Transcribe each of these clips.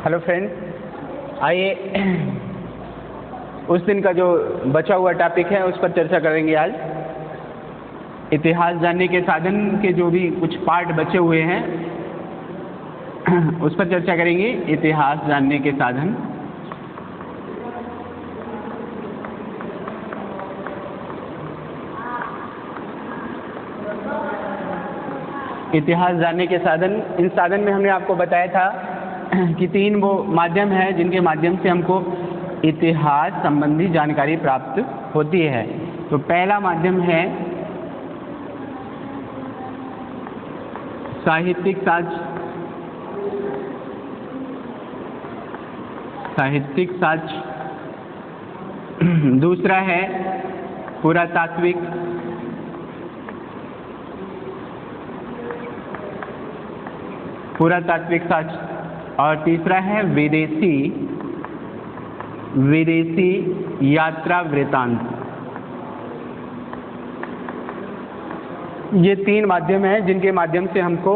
Hello friends, आइए उस दिन का जो बचा हुआ टॉपिक है उस पर चर्चा करेंगे। आज इतिहास जानने के साधन के जो भी कुछ पार्ट बचे हुए हैं उस पर चर्चा करेंगे। इतिहास जानने के साधन। इतिहास जानने के साधन, इन साधन में हमने आपको बताया था कि 3 वो माध्यम है जिनके माध्यम से हमको इतिहास संबंधी जानकारी प्राप्त होती है। तो पहला माध्यम है साहित्यिक साक्ष्य। साहित्यिक साक्ष्य। दूसरा है पुरातात्विक। पुरातात्विक साक्ष्य। और तीसरा है विदेशी यात्रा वृत्तांत। ये 3 माध्यम हैं जिनके माध्यम से हमको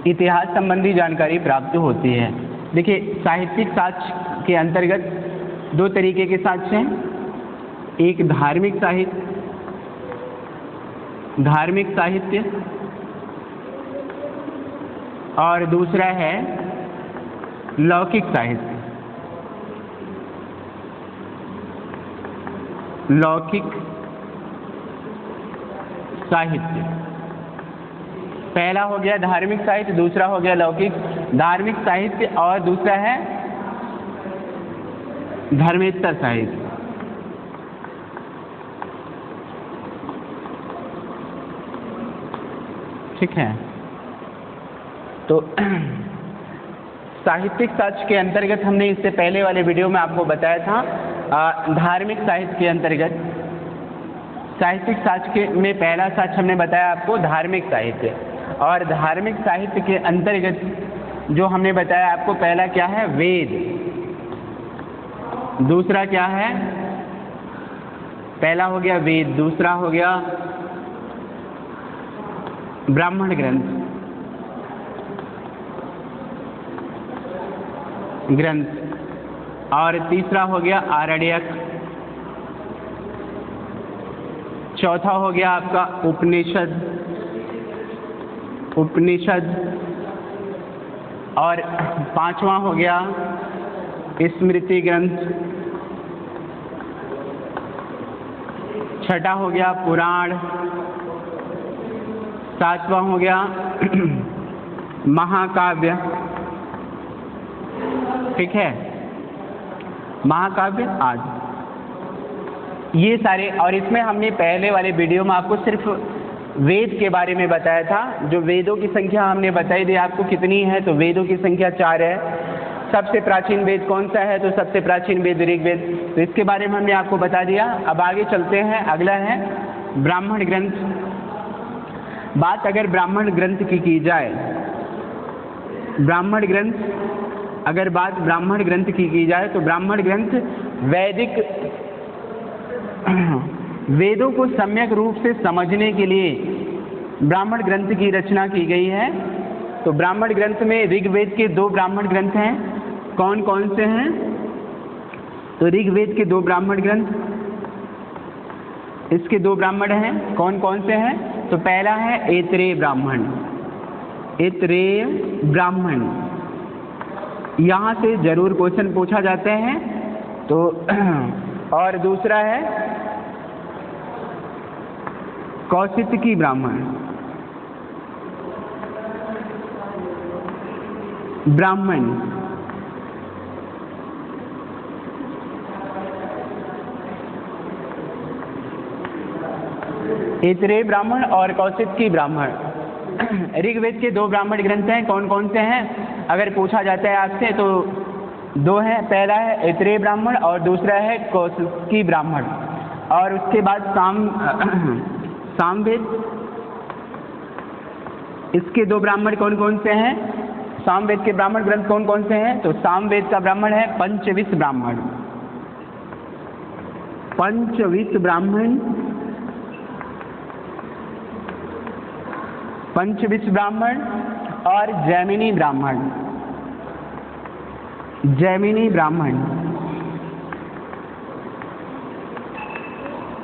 इतिहास संबंधी जानकारी प्राप्त होती है। देखिए, साहित्यिक साक्ष्य के अंतर्गत 2 तरीके के साक्ष्य हैं। एक धार्मिक साहित्य और दूसरा है लौकिक साहित्य। लौकिक साहित्य पहला हो गया धार्मिक साहित्य, दूसरा हो गया लौकिक। धार्मिक साहित्य और दूसरा है धर्मेतर साहित्य। ठीक है। तो साहित्यिक साक्ष्य के अंतर्गत हमने इससे पहले वाले वीडियो में आपको बताया था। धार्मिक साहित्य के अंतर्गत साहित्यिक साक्ष्य में पहला साक्ष्य हमने बताया आपको धार्मिक साहित्य। और धार्मिक साहित्य के अंतर्गत जो हमने बताया आपको, पहला क्या है वेद, दूसरा क्या है, पहला हो गया वेद, दूसरा हो गया ब्राह्मण ग्रंथ और तीसरा हो गया आरण्यक। चौथा हो गया आपका उपनिषद और 5वां हो गया स्मृति ग्रंथ। 6ठा हो गया पुराण। 7वां हो गया महाकाव्य। ठीक है, महाकाव्य आदि ये सारे। और इसमें हमने पहले वाले वीडियो में आपको सिर्फ वेद के बारे में बताया था। जो वेदों की संख्या हमने बताई दी आपको कितनी है, तो वेदों की संख्या 4 है। सबसे प्राचीन वेद कौन सा है, तो सबसे प्राचीन वेद ऋग्वेद। तो इसके बारे में हमने आपको बता दिया। अब आगे चलते हैं, अगला है ब्राह्मण ग्रंथ। बात अगर ब्राह्मण ग्रंथ की जाए, ब्राह्मण ग्रंथ की जाए तो ब्राह्मण ग्रंथ वैदिक वेदों को सम्यक रूप से समझने के लिए ब्राह्मण ग्रंथ की रचना की गई है। तो ब्राह्मण ग्रंथ में ऋग्वेद के 2 ब्राह्मण ग्रंथ हैं। कौन कौन से हैं, तो ऋग्वेद के 2 ब्राह्मण ग्रंथ, इसके 2 ब्राह्मण हैं। कौन कौन से हैं, तो पहला है ऐतरेय ब्राह्मण। यहाँ से जरूर क्वेश्चन पूछा जाते हैं। तो और दूसरा है कौशितकी ब्राह्मण। ऐतरेय ब्राह्मण और कौशितकी ब्राह्मण ऋग्वेद के 2 ब्राह्मण ग्रंथ हैं। कौन कौन से हैं, अगर पूछा जाता है आपसे तो 2 हैं। पहला है ऐतरेय ब्राह्मण और दूसरा है कौशितकी ब्राह्मण। और उसके बाद सामवेद, इसके 2 ब्राह्मण कौन कौन से हैं, सामवेद के ब्राह्मण ग्रंथ कौन कौन से हैं, तो सामवेद का ब्राह्मण है पंचविंश ब्राह्मण और जैमिनी ब्राह्मण। जैमिनी ब्राह्मण,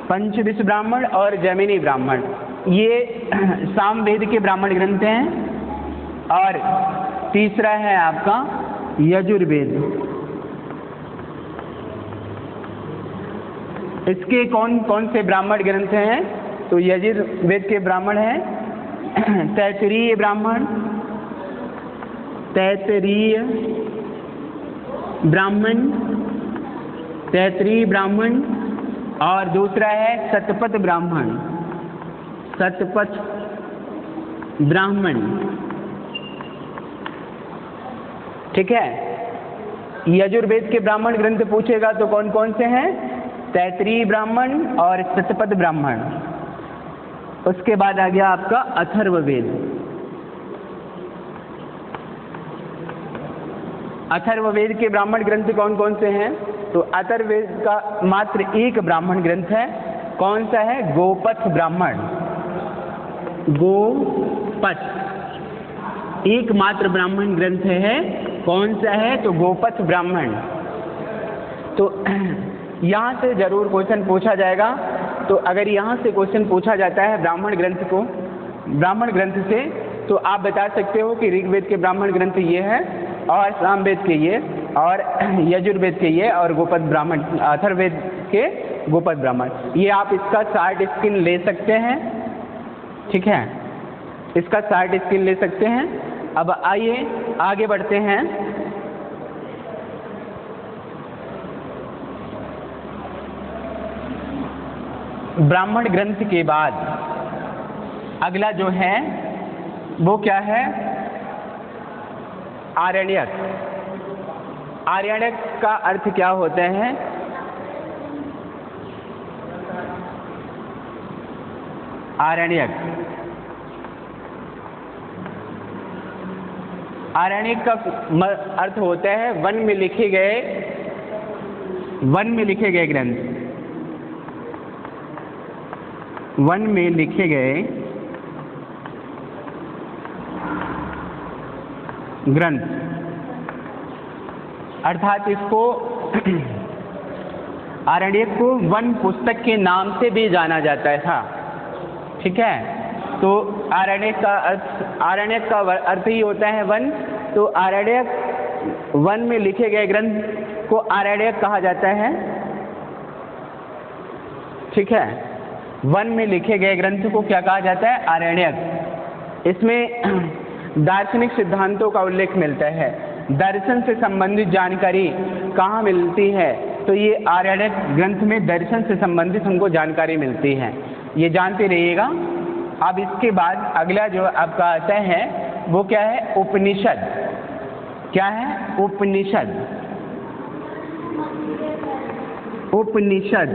पंचविश ब्राह्मण और जैमिनी ब्राह्मण, ये सामवेद के ब्राह्मण ग्रंथ हैं। और तीसरा है आपका यजुर्वेद। इसके कौन कौन से ब्राह्मण ग्रंथ हैं? तो यजुर्वेद के ब्राह्मण हैं तैत्तिरीय ब्राह्मण, तैत्तिरीय ब्राह्मण, तैत्तिरीय ब्राह्मण, और दूसरा है शतपथ ब्राह्मण, शतपथ ब्राह्मण। ठीक है, यजुर्वेद के ब्राह्मण ग्रंथ पूछेगा तो कौन कौन से हैं? तैत्तिरीय ब्राह्मण और शतपथ ब्राह्मण। उसके बाद आ गया आपका अथर्ववेद। अथर्ववेद के ब्राह्मण ग्रंथ कौन कौन से हैं? तो अथर्ववेद का मात्र एक ब्राह्मण ग्रंथ है। कौन सा है? गोपथ ब्राह्मण। गोपथ एकमात्र ब्राह्मण ग्रंथ है। कौन सा है? तो गोपथ ब्राह्मण। तो यहाँ से जरूर क्वेश्चन पूछा जाएगा। तो अगर यहाँ से क्वेश्चन पूछा जाता है ब्राह्मण ग्रंथ से, तो आप बता सकते हो कि ऋग्वेद के ब्राह्मण ग्रंथ ये है, और सामवेद के ये, और यजुर्वेद के ये, और गोपथ ब्राह्मण, अथर्ववेद के गोपथ ब्राह्मण। ये आप इसका शार्ट स्क्रीन ले सकते हैं। ठीक है, इसका शार्ट स्क्रीन ले सकते हैं। अब आइए आगे बढ़ते हैं। ब्राह्मण ग्रंथ के बाद अगला जो है वो क्या है? आरण्यक। आरण्यक का अर्थ क्या होता है? आरण्यक, आरण्यक का अर्थ होता है वन में लिखे गए ग्रंथ। वन में लिखे गए ग्रंथ, अर्थात इसको आरण्यक को वन पुस्तक के नाम से भी जाना जाता था। ठीक है, तो आरण्यक का अर्थ ही होता है वन। तो आरण्यक, वन में लिखे गए ग्रंथ को आरण्यक कहा जाता है। ठीक है, वन में लिखे गए ग्रंथ को क्या कहा जाता है? आरण्यक। इसमें दार्शनिक सिद्धांतों का उल्लेख मिलता है। दर्शन से संबंधित जानकारी कहाँ मिलती है? तो ये आरण्यक ग्रंथ में दर्शन से संबंधित हमको जानकारी मिलती है, ये जानते रहिएगा। अब इसके बाद अगला जो आपका आता है वो क्या है? उपनिषद। क्या है? उपनिषद। उपनिषद,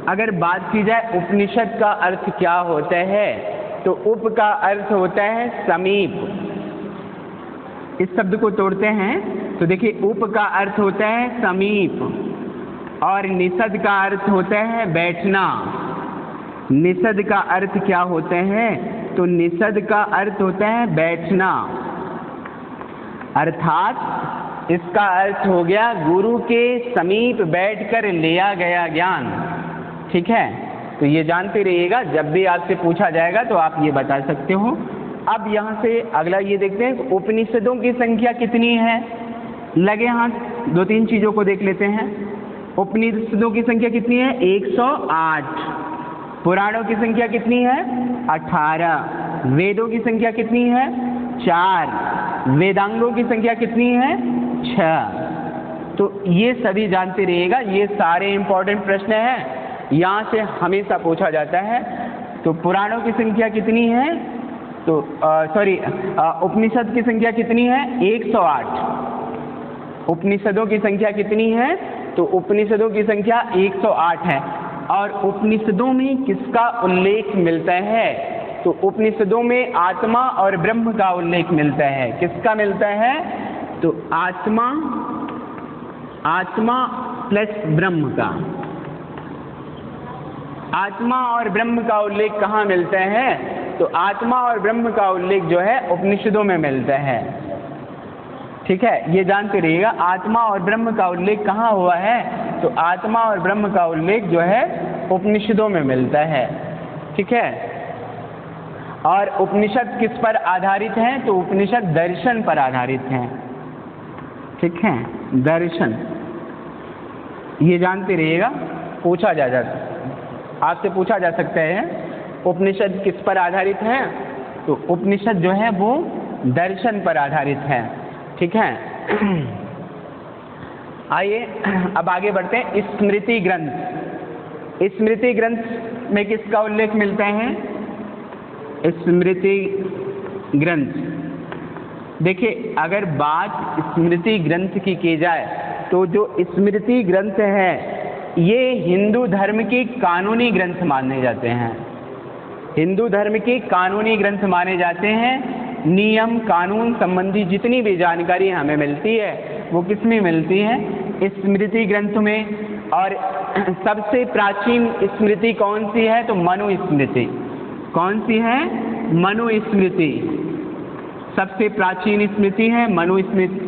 अगर बात की जाए उपनिषद का अर्थ क्या होता है, तो उप का अर्थ होता है समीप। इस शब्द को तोड़ते हैं तो देखिए, उप का अर्थ होता है समीप, और निषद का अर्थ होता है बैठना। निषद का अर्थ क्या होते हैं? तो निषद का अर्थ होता है बैठना, अर्थात इसका अर्थ हो गया गुरु के समीप बैठकर लिया गया ज्ञान। ठीक है, तो ये जानते रहिएगा, जब भी आपसे पूछा जाएगा तो आप ये बता सकते हो। अब यहाँ से अगला ये देखते हैं, उपनिषदों की संख्या कितनी है? लगे हाथ, दो तीन चीज़ों को देख लेते हैं। उपनिषदों की संख्या कितनी है? 108। पुराणों की संख्या कितनी है? 18। वेदों की संख्या कितनी है? 4। वेदांगों की संख्या कितनी है? 6। तो ये सभी जानते रहिएगा, ये सारे इंपॉर्टेंट प्रश्न हैं, यहाँ से हमेशा पूछा जाता है। तो पुराणों की संख्या कितनी है? तो उपनिषद की संख्या कितनी है? 108। उपनिषदों की संख्या कितनी है? तो उपनिषदों की संख्या 108 है। और उपनिषदों में किसका उल्लेख मिलता है? तो उपनिषदों में आत्मा और ब्रह्म का उल्लेख मिलता है। किसका मिलता है? तो आत्मा प्लस ब्रह्म का। आत्मा और ब्रह्म का उल्लेख कहाँ मिलता है? तो आत्मा और ब्रह्म का उल्लेख जो है उपनिषदों में मिलता है। ठीक है, ये जानते रहिएगा। आत्मा और ब्रह्म का उल्लेख कहाँ हुआ है? तो आत्मा और ब्रह्म का उल्लेख जो है उपनिषदों में मिलता है। ठीक है, और उपनिषद किस पर आधारित हैं? तो उपनिषद दर्शन पर आधारित हैं। ठीक है, दर्शन, ये जानते रहिएगा। पूछा जा सकता, आपसे पूछा जा सकता है उपनिषद किस पर आधारित है? तो उपनिषद जो है वो दर्शन पर आधारित है। ठीक है, आइए अब आगे बढ़ते हैं। स्मृति ग्रंथ, स्मृति ग्रंथ में किसका उल्लेख मिलता है? स्मृति ग्रंथ, देखिए अगर बात स्मृति ग्रंथ की जाए तो जो स्मृति ग्रंथ है ये हिंदू धर्म की कानूनी ग्रंथ माने जाते हैं। हिंदू धर्म की कानूनी ग्रंथ माने जाते हैं। नियम कानून संबंधी जितनी भी जानकारी हमें मिलती है वो किस में मिलती है? स्मृति ग्रंथ में। और सबसे प्राचीन स्मृति कौन सी है? तो मनुस्मृति। कौन सी है? मनुस्मृति। सबसे प्राचीन स्मृति है मनुस्मृति।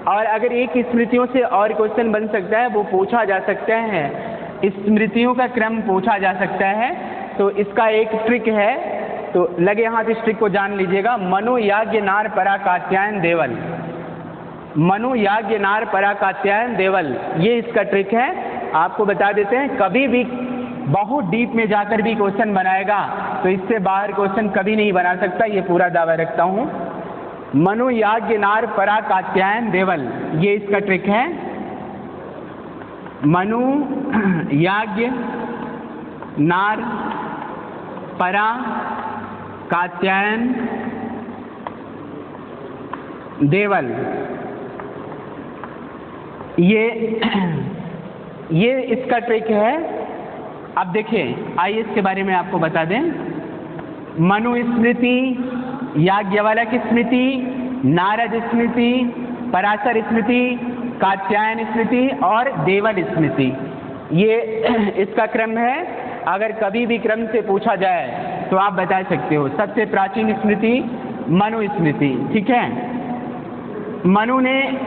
और अगर एक स्मृतियों से और क्वेश्चन बन सकता है, वो पूछा जा सकता है, स्मृतियों का क्रम पूछा जा सकता है। तो इसका एक ट्रिक है, तो लगे हाथ इस ट्रिक को जान लीजिएगा। मनु याज्ञ नार परा कात्यायन देवल, मनु याज्ञ नार परा कात्यायन देवल, ये इसका ट्रिक है। आपको बता देते हैं, कभी भी बहुत डीप में जाकर भी क्वेश्चन बनाएगा तो इससे बाहर क्वेश्चन कभी नहीं बना सकता, ये पूरा दावा रखता हूँ। मनु याज्ञ नार परा कात्यायन देवल, ये इसका ट्रिक है। मनु याज्ञ नार परा कात्यायन देवल, ये इसका ट्रिक है। अब देखिए, आइए इसके बारे में आपको बता दें। मनुस्मृति, याज्ञवल्क्य स्मृति, नारद स्मृति, पराशर स्मृति, कात्यायन स्मृति और देवल स्मृति, ये इसका क्रम है। अगर कभी भी क्रम से पूछा जाए तो आप बता सकते हो। सबसे प्राचीन स्मृति मनुस्मृति। ठीक है, मनु ने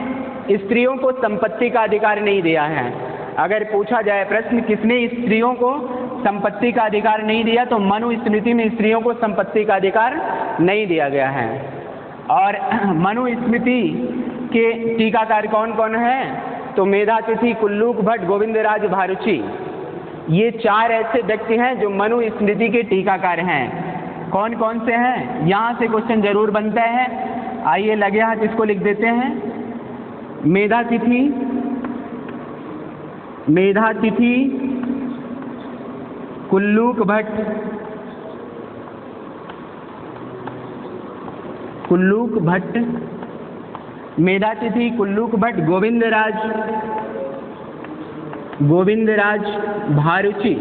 स्त्रियों को संपत्ति का अधिकार नहीं दिया है। अगर पूछा जाए प्रश्न किसने स्त्रियों को संपत्ति का अधिकार नहीं दिया, तो मनुस्मृति में स्त्रियों को संपत्ति का अधिकार नहीं दिया गया है। और मनुस्मृति के टीकाकार कौन कौन है? तो मेधातिथि, कुल्लूक भट्ट, गोविंदराज भारुची, ये चार ऐसे व्यक्ति हैं जो मनुस्मृति के टीकाकार हैं। कौन कौन से हैं? यहाँ से क्वेश्चन जरूर बनता है। आइए लगे हाथ इसको लिख देते हैं। मेधातिथि, मेधातिथि, कुल्लूक भट्ट, कुल्लूक भट्ट, मेधातिथि, कुल्लूक भट्ट, गोविंदराज, गोविंदराज भारुची,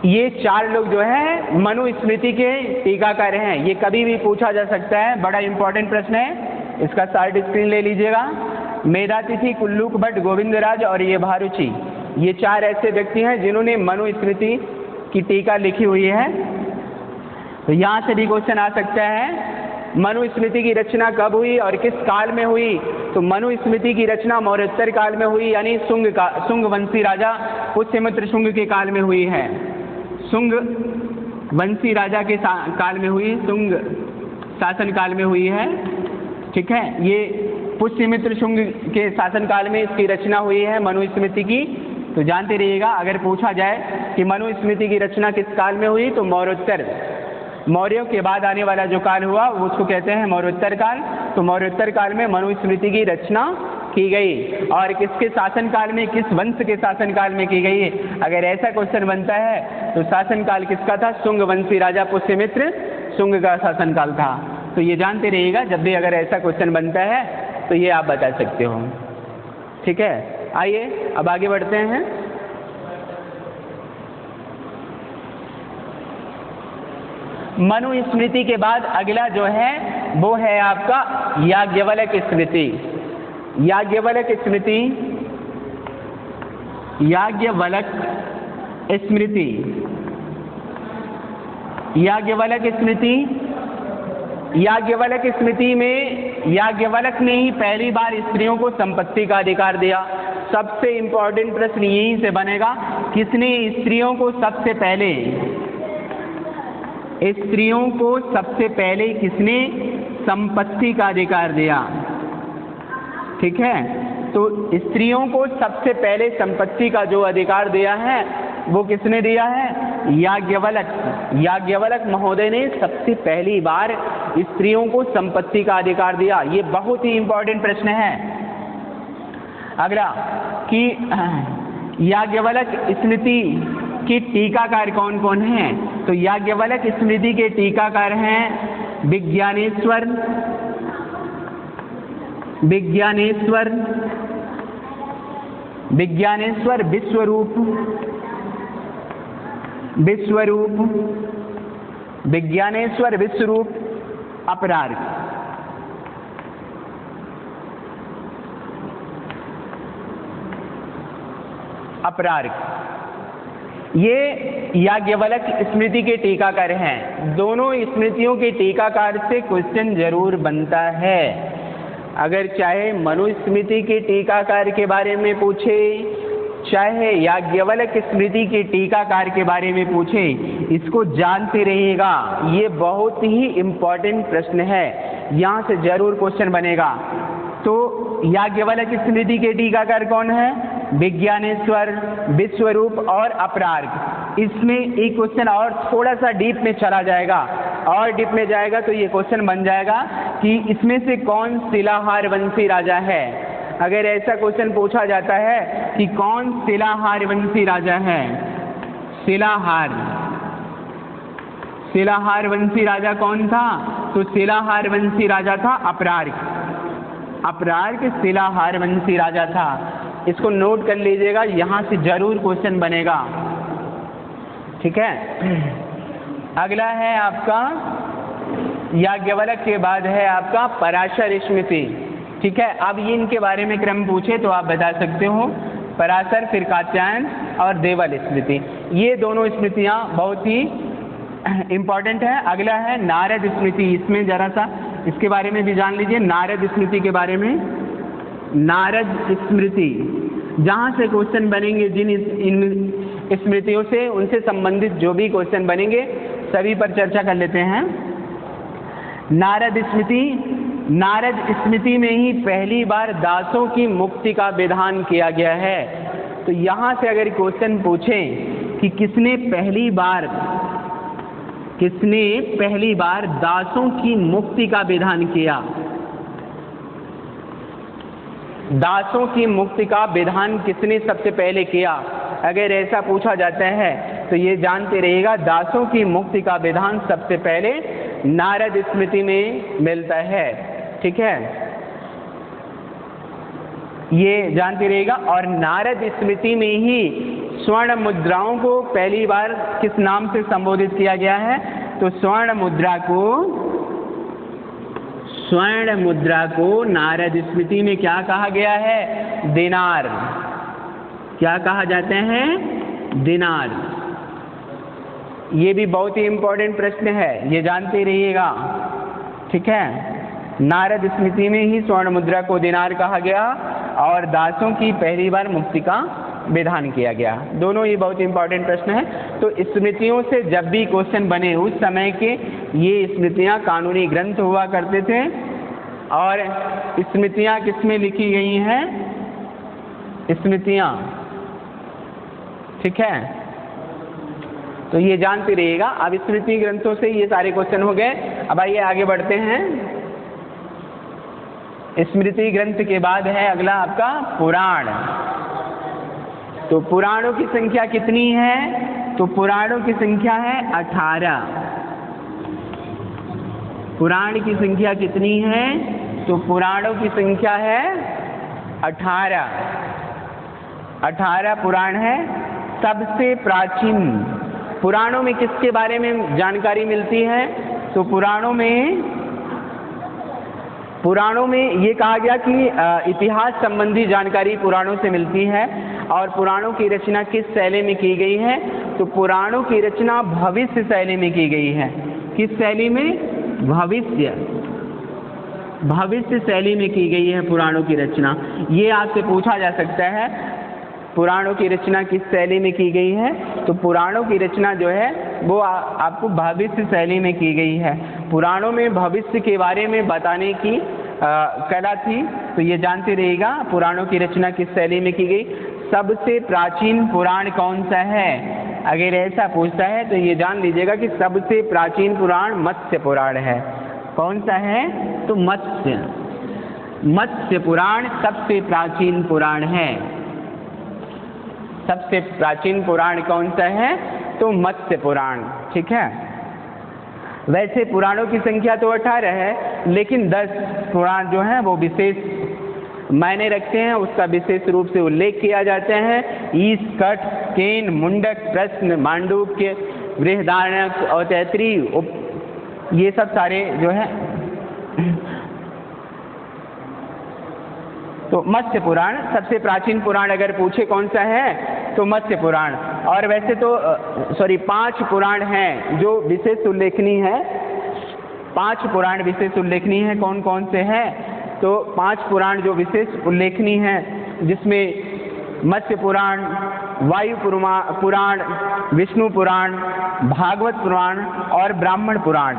ये चार लोग जो है मनुस्मृति के टीकाकार हैं। ये कभी भी पूछा जा सकता है, बड़ा इंपॉर्टेंट प्रश्न है। इसका शार्ट स्क्रीन ले लीजिएगा। मेधातिथि, कुल्लूक भट्ट, गोविंदराज और ये भारुची, ये चार ऐसे व्यक्ति हैं जिन्होंने मनुस्मृति की टीका लिखी हुई है। तो यहाँ से भी क्वेश्चन आ सकता है, मनुस्मृति की रचना कब हुई और किस काल में हुई? तो मनुस्मृति की रचना मौर्योत्तर काल में हुई, यानी शुंग वंशी राजा पुष्यमित्र शुंग के काल में हुई है। शुंग वंशी राजा के काल में हुई, शुंग शासन काल में हुई है। ठीक है, ये पुष्यमित्र शुंग के शासन काल में इसकी रचना हुई है मनुस्मृति की। तो जानते रहिएगा, अगर पूछा जाए कि मनुस्मृति की रचना किस काल में हुई, तो मौर्योत्तर, मौर्यों के बाद आने वाला जो काल हुआ वो उसको कहते हैं मौर्योत्तर काल। तो मौर्योत्तर काल में मनुस्मृति की रचना की गई। और किसके शासन काल में, किस वंश के शासन काल में की गई? अगर ऐसा क्वेश्चन बनता है तो शासन काल किसका था? शुंग वंशी राजा पुष्यमित्र शुंग का शासन काल था। तो ये जानते रहिएगा, जब भी अगर ऐसा क्वेश्चन बनता है तो ये आप बता सकते हो। ठीक है, आइए अब आगे बढ़ते हैं। मनुस्मृति के बाद अगला जो है वो है आपका याज्ञवल्क्य स्मृति। याज्ञवल्क्य स्मृति, याज्ञवल्क्य स्मृति, याज्ञवल्क्य स्मृति याज्ञवल्क्य स्मृति में याज्ञवल्क्य ने ही पहली बार स्त्रियों को संपत्ति का अधिकार दिया। सबसे इंपॉर्टेंट प्रश्न यहीं से बनेगा, किसने स्त्रियों को सबसे पहले किसने संपत्ति का अधिकार दिया? ठीक है, तो स्त्रियों को सबसे पहले संपत्ति का जो अधिकार दिया है वो किसने दिया है? याज्ञवल्क्य महोदय ने सबसे पहली बार स्त्रियों को संपत्ति का अधिकार दिया। ये बहुत ही इंपॉर्टेंट प्रश्न है। अगला कि याज्ञवल्क्य स्मृति के टीकाकार कौन कौन हैं? तो याज्ञवल्क्य स्मृति के टीकाकार हैं विज्ञानेश्वर, विश्वरूप, विज्ञानेश्वर, विश्वरूप, अपरार्क। ये याज्ञवल्क्य स्मृति के टीकाकार हैं। दोनों स्मृतियों के टीकाकार से क्वेश्चन जरूर बनता है। अगर चाहे मनुस्मृति के टीकाकार के बारे में पूछे, चाहे याज्ञवल्क्य स्मृति के टीकाकार के बारे में पूछे, इसको जानते रहिएगा। ये बहुत ही इम्पोर्टेंट प्रश्न है, यहाँ से जरूर क्वेश्चन बनेगा। तो याज्ञवल्क्य स्मृति के टीकाकार कौन है? विज्ञानेश्वर, विश्वरूप और अपरार्क। इसमें एक क्वेश्चन और थोड़ा सा डीप में चला जाएगा, और डीप में जाएगा तो ये क्वेश्चन बन जाएगा कि इसमें से कौन शिलाहार वंशी राजा है। अगर ऐसा क्वेश्चन पूछा जाता है कि कौन शिलाहार वंशी राजा है, शिलाहार वंशी राजा कौन था? तो शिलाहार वंशी राजा था अपरार्क शिलाहार वंशी राजा था। इसको नोट कर लीजिएगा, यहाँ से जरूर क्वेश्चन बनेगा। ठीक है, अगला है आपका याज्ञवल्क्य के बाद है आपका पराशर स्मृति। ठीक है, अब ये इनके बारे में क्रम पूछे तो आप बता सकते हो। पराशर, फिर कात्यायन और देवल स्मृति, ये दोनों स्मृतियाँ बहुत ही इम्पॉर्टेंट है। अगला है नारद स्मृति। इसमें जरा सा इसके बारे में भी जान लीजिए, नारद स्मृति के बारे में। नारद स्मृति, जहाँ से क्वेश्चन बनेंगे, जिन इन स्मृतियों से उनसे संबंधित जो भी क्वेश्चन बनेंगे सभी पर चर्चा कर लेते हैं। नारद स्मृति में ही पहली बार दासों की मुक्ति का विधान किया गया है। तो यहाँ से अगर क्वेश्चन पूछें कि किसने पहली बार दासों की मुक्ति का विधान किया, दासों की मुक्ति का विधान किसने सबसे पहले किया, अगर ऐसा पूछा जाता है तो ये जानते रहिएगा, दासों की मुक्ति का विधान सबसे पहले नारद स्मृति में मिलता है। ठीक है, ये जानते रहिएगा। और नारद स्मृति में ही स्वर्ण मुद्राओं को पहली बार किस नाम से संबोधित किया गया है? तो स्वर्ण मुद्रा को नारद स्मृति में क्या कहा गया है? दिनार। क्या कहा जाते हैं? दिनार। ये भी बहुत ही इम्पोर्टेंट प्रश्न है, ये जानते रहिएगा। ठीक है, नारद स्मृति में ही स्वर्ण मुद्रा को दिनार कहा गया और दासों की पहली बार मुक्ति का विधान किया गया। दोनों ही बहुत इंपॉर्टेंट प्रश्न है। तो स्मृतियों से जब भी क्वेश्चन बने, उस समय के ये स्मृतियाँ कानूनी ग्रंथ हुआ करते थे। और स्मृतियाँ किसमें लिखी गई हैं? स्मृतियाँ, ठीक है, तो ये जानते रहिएगा। अब स्मृति ग्रंथों से ये सारे क्वेश्चन हो गए। अब आइए आगे बढ़ते हैं। स्मृति ग्रंथ के बाद है अगला आपका पुराण। तो पुराणों की संख्या कितनी है? तो पुराणों की संख्या है 18। पुराण की संख्या कितनी है? तो पुराणों की संख्या है 18। 18 पुराण है। सबसे प्राचीन पुराणों में किसके बारे में जानकारी मिलती है? तो पुराणों में ये कहा गया कि इतिहास संबंधी जानकारी पुराणों से मिलती है। और पुराणों की रचना किस शैली में की गई है? तो पुराणों की रचना भविष्य शैली में की गई है। किस शैली में? भविष्य शैली में की गई है पुराणों की रचना। ये आपसे पूछा जा सकता है पुराणों की रचना किस शैली में की गई है, तो पुराणों की रचना जो है वो आपको भविष्य शैली में की गई है। पुराणों में भविष्य के बारे में बताने की कला थी, तो ये जानते रहिएगा पुराणों की रचना किस शैली में की गई। सबसे प्राचीन पुराण कौन सा है, अगर ऐसा पूछता है तो ये जान लीजिएगा कि सबसे प्राचीन पुराण मत्स्य पुराण है। कौन सा है, तो मत्स्य पुराण सबसे प्राचीन पुराण है। सबसे प्राचीन पुराण कौन सा है, तो मत्स्य पुराण। ठीक है, वैसे पुराणों की संख्या तो 18 है, लेकिन 10 पुराण जो हैं वो विशेष मायने रखते हैं, उसका विशेष रूप से उल्लेख किया जाता है। ईश, कठ, केन, मुंडक, प्रश्न, मांडूक्य, बृहदारण्यक और तैत्तिरीय, ये सब सारे जो है। तो मत्स्य पुराण सबसे प्राचीन पुराण अगर पूछे कौन सा है, तो मत्स्य पुराण। और वैसे तो 5 पुराण हैं जो विशेष उल्लेखनीय है। 5 पुराण विशेष उल्लेखनीय है, कौन कौन से हैं, तो 5 पुराण जो विशेष उल्लेखनीय हैं, जिसमें मत्स्य पुराण, वायु पुराण, विष्णु पुराण, भागवत पुराण और ब्राह्मण पुराण,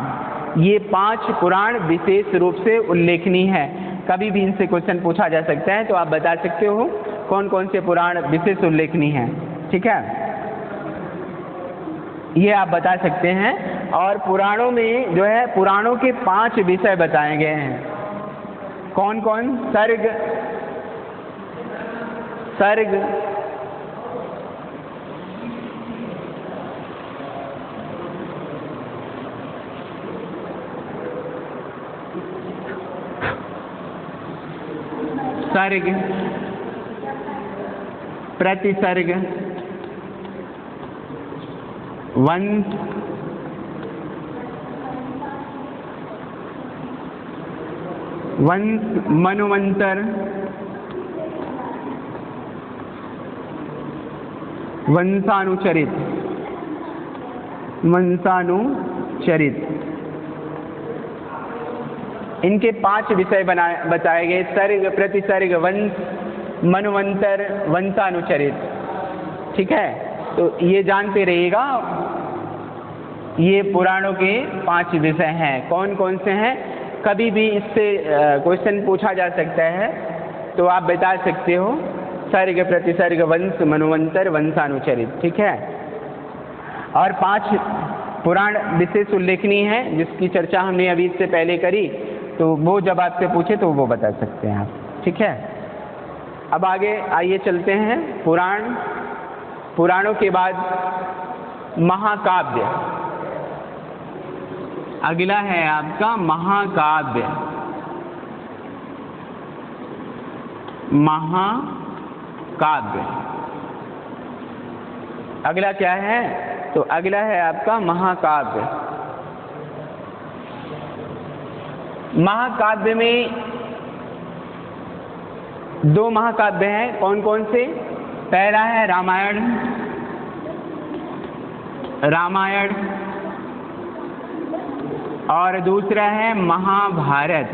ये 5 पुराण विशेष रूप से उल्लेखनीय है। कभी भी इनसे क्वेश्चन पूछा जा सकता है, तो आप बता सकते हो कौन कौन से पुराण विशेष उल्लेखनीय हैं। ठीक है, ये आप बता सकते हैं। और पुराणों में जो है पुराणों के 5 विषय बताए गए हैं। कौन कौन, सर्ग, सर्ग, प्रतिसर्ग, वंश, मनुवंतर, वंशानुचरित, इनके 5 विषय बताए गए, सर्ग, प्रतिसर्ग, वंश, मनुवंतर, वंशानुचरित। ठीक है, तो ये जानते रहिएगा, ये पुराणों के 5 विषय हैं। कौन कौन से हैं, कभी भी इससे क्वेश्चन पूछा जा सकता है, तो आप बता सकते हो सर्ग, प्रतिसर्ग, वंश, मनुवंतर, वंशानुचरित। ठीक है, और 5 पुराण विशेष उल्लेखनीय हैं जिसकी चर्चा हमने अभी इससे पहले करी, तो वो जब आपसे पूछे तो वो बता सकते हैं आप। ठीक है, अब आगे आइए चलते हैं। पुराणों के बाद महाकाव्य, अगला है आपका महाकाव्य। अगला क्या है, तो अगला है आपका महाकाव्य। महाकाव्य में 2 महाकाव्य हैं, कौन कौन से, पहला है रामायण और दूसरा है महाभारत।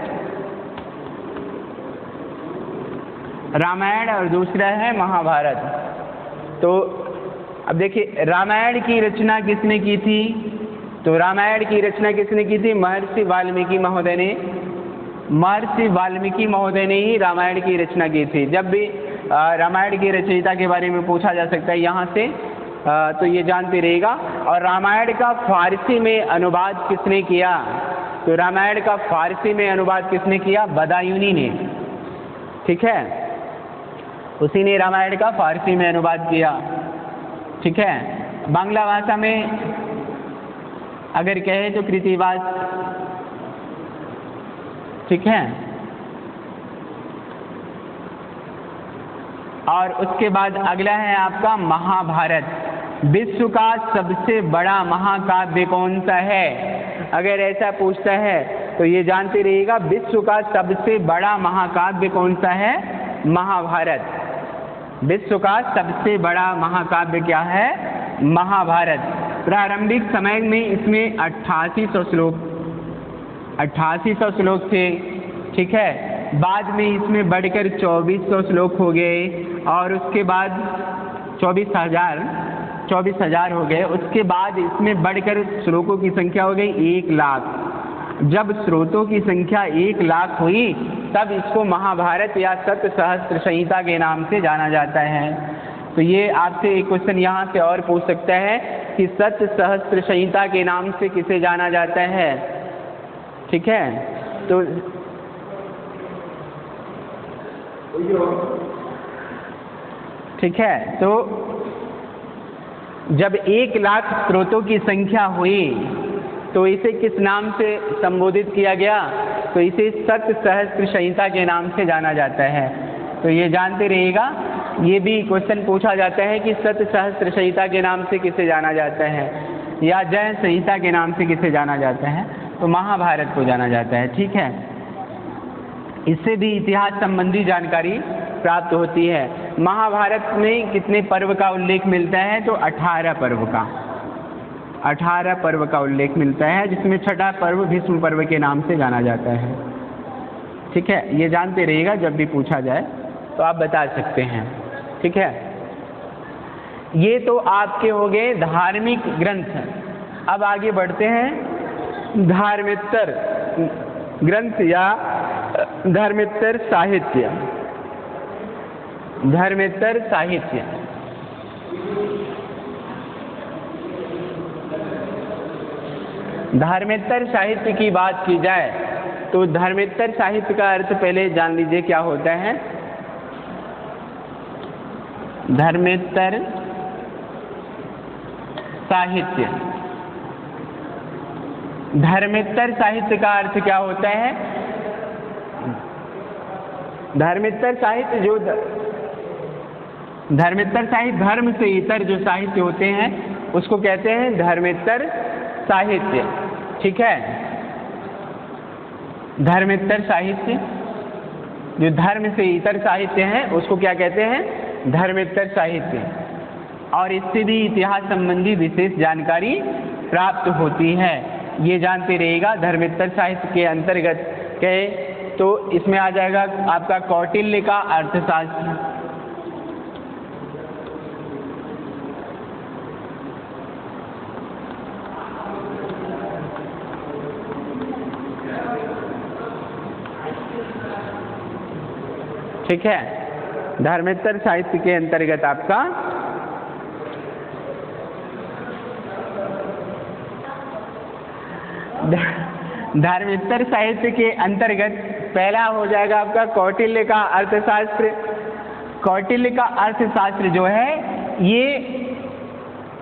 रामायण और दूसरा है महाभारत। तो अब देखिए रामायण की रचना किसने की थी, तो रामायण की रचना किसने की थी, महर्षि वाल्मीकि महोदय ने ही रामायण की रचना की थी। जब भी रामायण की रचयिता के बारे में पूछा जा सकता है यहाँ से, तो ये जानते रहेगा। और रामायण का फारसी में अनुवाद किसने किया, तो रामायण का फारसी में अनुवाद किसने किया, बदायूनी ने। ठीक है, उसी ने रामायण का फारसी में अनुवाद किया। ठीक है, बांग्ला भाषा में अगर कहे तो कृतिवास। ठीक है, और उसके बाद अगला है आपका महाभारत। विश्व का सबसे बड़ा महाकाव्य कौन सा है, अगर ऐसा पूछता है तो ये जानते रहिएगा विश्व का सबसे बड़ा महाकाव्य कौन सा है, महाभारत। विश्व का सबसे बड़ा महाकाव्य क्या है, महाभारत। प्रारंभिक समय में इसमें 8800 श्लोक 8800 श्लोक थे, ठीक है। बाद में इसमें बढ़कर 2400 श्लोक हो गए और उसके बाद 24,000 हो गए। उसके बाद इसमें बढ़कर श्लोकों की संख्या हो गई 1 लाख। जब स्रोतों की संख्या 1 लाख हुई तब इसको महाभारत या सत सहस्त्र संहिता के नाम से जाना जाता है। तो ये आपसे एक क्वेश्चन यहाँ से और पूछ सकता है कि सत सहस्त्र संहिता के नाम से किसे जाना जाता है, ठीक है। तो ठीक है, तो जब 1 लाख स्रोतों की संख्या हुई तो इसे किस नाम से संबोधित किया गया, तो इसे सत सहस्त्र संहिता के नाम से जाना जाता है। तो ये जानते रहिएगा, ये भी क्वेश्चन पूछा जाता है कि सत सहस्त्र संहिता के नाम से किसे जाना जाता है या जय संहिता के नाम से किसे जाना जाता है, तो महाभारत को जाना जाता है, ठीक है। इससे भी इतिहास संबंधी जानकारी प्राप्त होती है। महाभारत में कितने पर्व का उल्लेख मिलता है, तो 18 पर्व का, 18 पर्व का उल्लेख मिलता है, जिसमें छठा पर्व भीष्म पर्व के नाम से जाना जाता है, ठीक है। ये जानते रहिएगा, जब भी पूछा जाए तो आप बता सकते हैं, ठीक है। ये तो आपके हो गए धार्मिक ग्रंथ। अब आगे बढ़ते हैं धर्मेत्तर ग्रंथ या धर्मेत्तर साहित्य। धर्मेत्तर साहित्य, धर्मेत्तर साहित्य की बात की जाए तो धर्मेत्तर साहित्य का अर्थ पहले जान लीजिए क्या होता है। धर्मेत्तर साहित्य, धर्मेत्तर साहित्य का अर्थ क्या होता है। धर्मेत्तर साहित्य जो धर्मेत्तर साहित्य, धर्म से इतर जो साहित्य होते हैं उसको कहते हैं धर्मेत्तर साहित्य, ठीक है। धर्मेत्तर साहित्य, जो धर्म से इतर साहित्य है उसको क्या कहते हैं, धर्मेत्तर साहित्य। और इससे भी इतिहास संबंधी विशेष जानकारी प्राप्त होती है, ये जानते रहिएगा। धर्मेत्तर साहित्य के अंतर्गत कहे तो इसमें आ जाएगा आपका कौटिल्य का अर्थशास्त्र, ठीक है। धर्मेत्तर साहित्य के अंतर्गत आपका धर्मेत्तर साहित्य के अंतर्गत पहला हो जाएगा आपका कौटिल्य का अर्थशास्त्र। कौटिल्य का अर्थशास्त्र जो है ये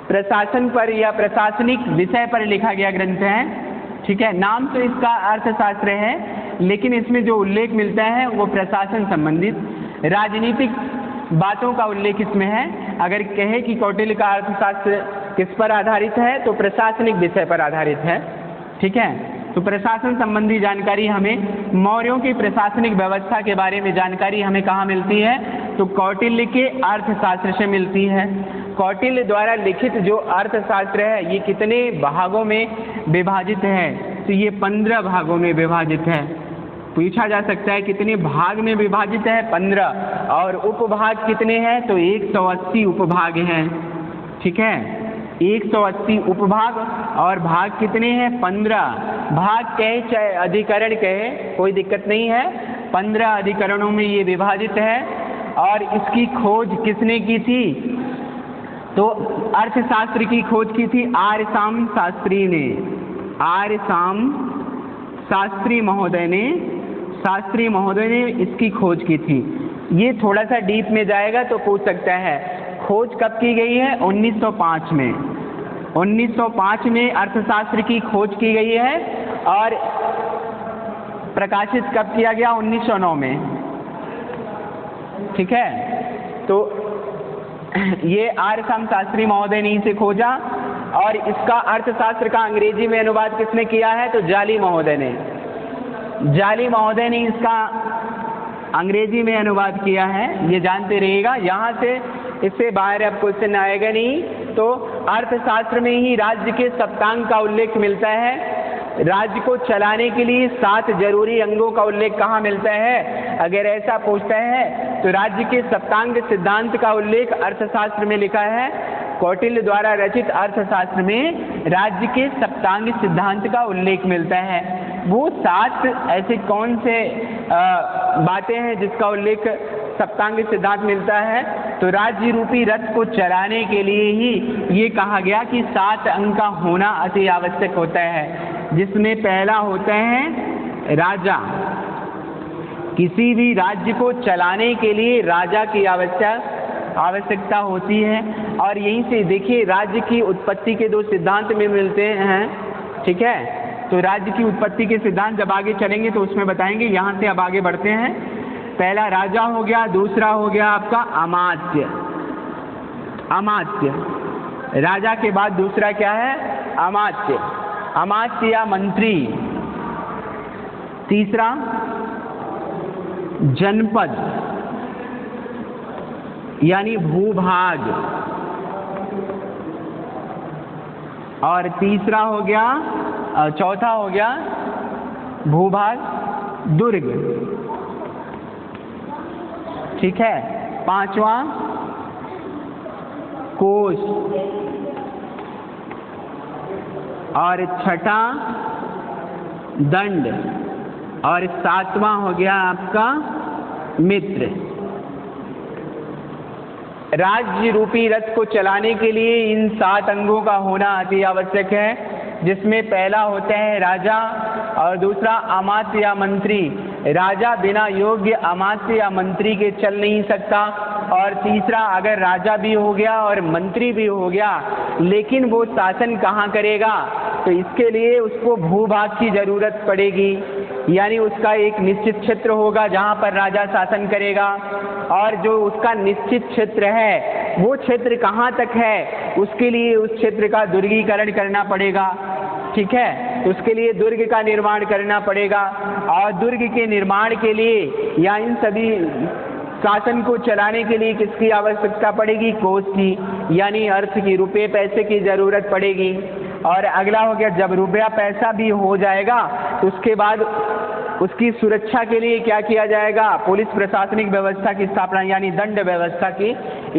प्रशासन पर या प्रशासनिक विषय पर लिखा गया ग्रंथ है, ठीक है। नाम तो इसका अर्थशास्त्र है, लेकिन इसमें जो उल्लेख मिलता है वो प्रशासन संबंधित राजनीतिक बातों का उल्लेख इसमें है। अगर कहे कि कौटिल्य का अर्थशास्त्र किस पर आधारित है, तो प्रशासनिक विषय पर आधारित है, ठीक है। तो प्रशासन संबंधी जानकारी हमें मौर्यों की प्रशासनिक व्यवस्था के बारे में जानकारी हमें कहाँ मिलती है, तो कौटिल्य के अर्थशास्त्र से मिलती है। कौटिल्य द्वारा लिखित जो अर्थशास्त्र है ये कितने भागों में विभाजित है, तो ये 15 भागों में विभाजित है। पूछा जा सकता है कितने भाग में विभाजित है, 15। और उपभाग कितने हैं, तो 180 उपभाग हैं, ठीक है। 180 उपभाग और भाग कितने हैं, 15। भाग कहे चाहे अधिकरण कहे कोई दिक्कत नहीं है, 15 अधिकरणों में ये विभाजित है। और इसकी खोज किसने की थी, तो अर्थशास्त्र की खोज की थी आर्यसाम शास्त्री ने, आर्यसाम शास्त्री महोदय ने इसकी खोज की थी। ये थोड़ा सा डीप में जाएगा तो पूछ सकता है खोज कब की गई है, 1905 में। 1905 में अर्थशास्त्र की खोज की गई है और प्रकाशित कब किया गया, 1909 में, ठीक है। तो ये आर्यसाम शास्त्री महोदय ने इसे खोजा और इसका अर्थशास्त्र का अंग्रेजी में अनुवाद किसने किया है, तो जाली महोदय ने। जाली महोदय ने इसका अंग्रेजी में अनुवाद किया है, ये जानते रहिएगा। यहाँ से इससे बाहर अब क्वेश्चन आएगा नहीं। तो अर्थशास्त्र में ही राज्य के सप्तांग का उल्लेख मिलता है। राज्य को चलाने के लिए 7 जरूरी अंगों का उल्लेख कहाँ मिलता है? अगर ऐसा पूछता है तो राज्य के सप्तांग सिद्धांत का उल्लेख अर्थशास्त्र में लिखा है। कौटिल्य द्वारा रचित अर्थशास्त्र में राज्य के सप्तांग सिद्धांत का उल्लेख मिलता है। वो 7 ऐसे कौन से बातें हैं जिसका उल्लेख सप्तांग सिद्धांत मिलता है? तो राज्य रूपी रथ को चलाने के लिए ही ये कहा गया कि 7 अंग का होना अति आवश्यक होता है, जिसमें पहला होता है राजा। किसी भी राज्य को चलाने के लिए राजा की आवश्यकता होती है। और यहीं से देखिए राज्य की उत्पत्ति के 2 सिद्धांत में मिलते हैं, ठीक है। तो राज्य की उत्पत्ति के सिद्धांत जब आगे चलेंगे तो उसमें बताएंगे। यहाँ से अब आगे बढ़ते हैं। पहला राजा हो गया, दूसरा हो गया आपका अमात्य। अमात्य राजा के बाद दूसरा क्या है? अमात्य। अमात्य या मंत्री। तीसरा जनपद यानी भूभाग। और तीसरा हो गया, चौथा हो गया भूभाग दुर्ग, ठीक है। पांचवा कोष और छठा दंड और 7वां हो गया आपका मित्र। राज्य रूपी रथ को चलाने के लिए इन 7 अंगों का होना अति आवश्यक है, जिसमें पहला होता है राजा और दूसरा अमात्य या मंत्री। राजा बिना योग्य अमात्य या मंत्री के चल नहीं सकता। और तीसरा, अगर राजा भी हो गया और मंत्री भी हो गया लेकिन वो शासन कहाँ करेगा? तो इसके लिए उसको भूभाग की जरूरत पड़ेगी, यानी उसका एक निश्चित क्षेत्र होगा जहाँ पर राजा शासन करेगा। और जो उसका निश्चित क्षेत्र है वो क्षेत्र कहाँ तक है, उसके लिए उस क्षेत्र का दुर्गीकरण करना पड़ेगा, ठीक है। तो उसके लिए दुर्ग का निर्माण करना पड़ेगा। और दुर्ग के निर्माण के लिए या इन सभी शासन को चलाने के लिए किसकी आवश्यकता पड़ेगी? कोष की, यानी अर्थ की, रुपये पैसे की जरूरत पड़ेगी। और अगला हो गया, जब रुपया पैसा भी हो जाएगा तो उसके बाद उसकी सुरक्षा के लिए क्या किया जाएगा? पुलिस प्रशासनिक व्यवस्था की स्थापना यानी दंड व्यवस्था की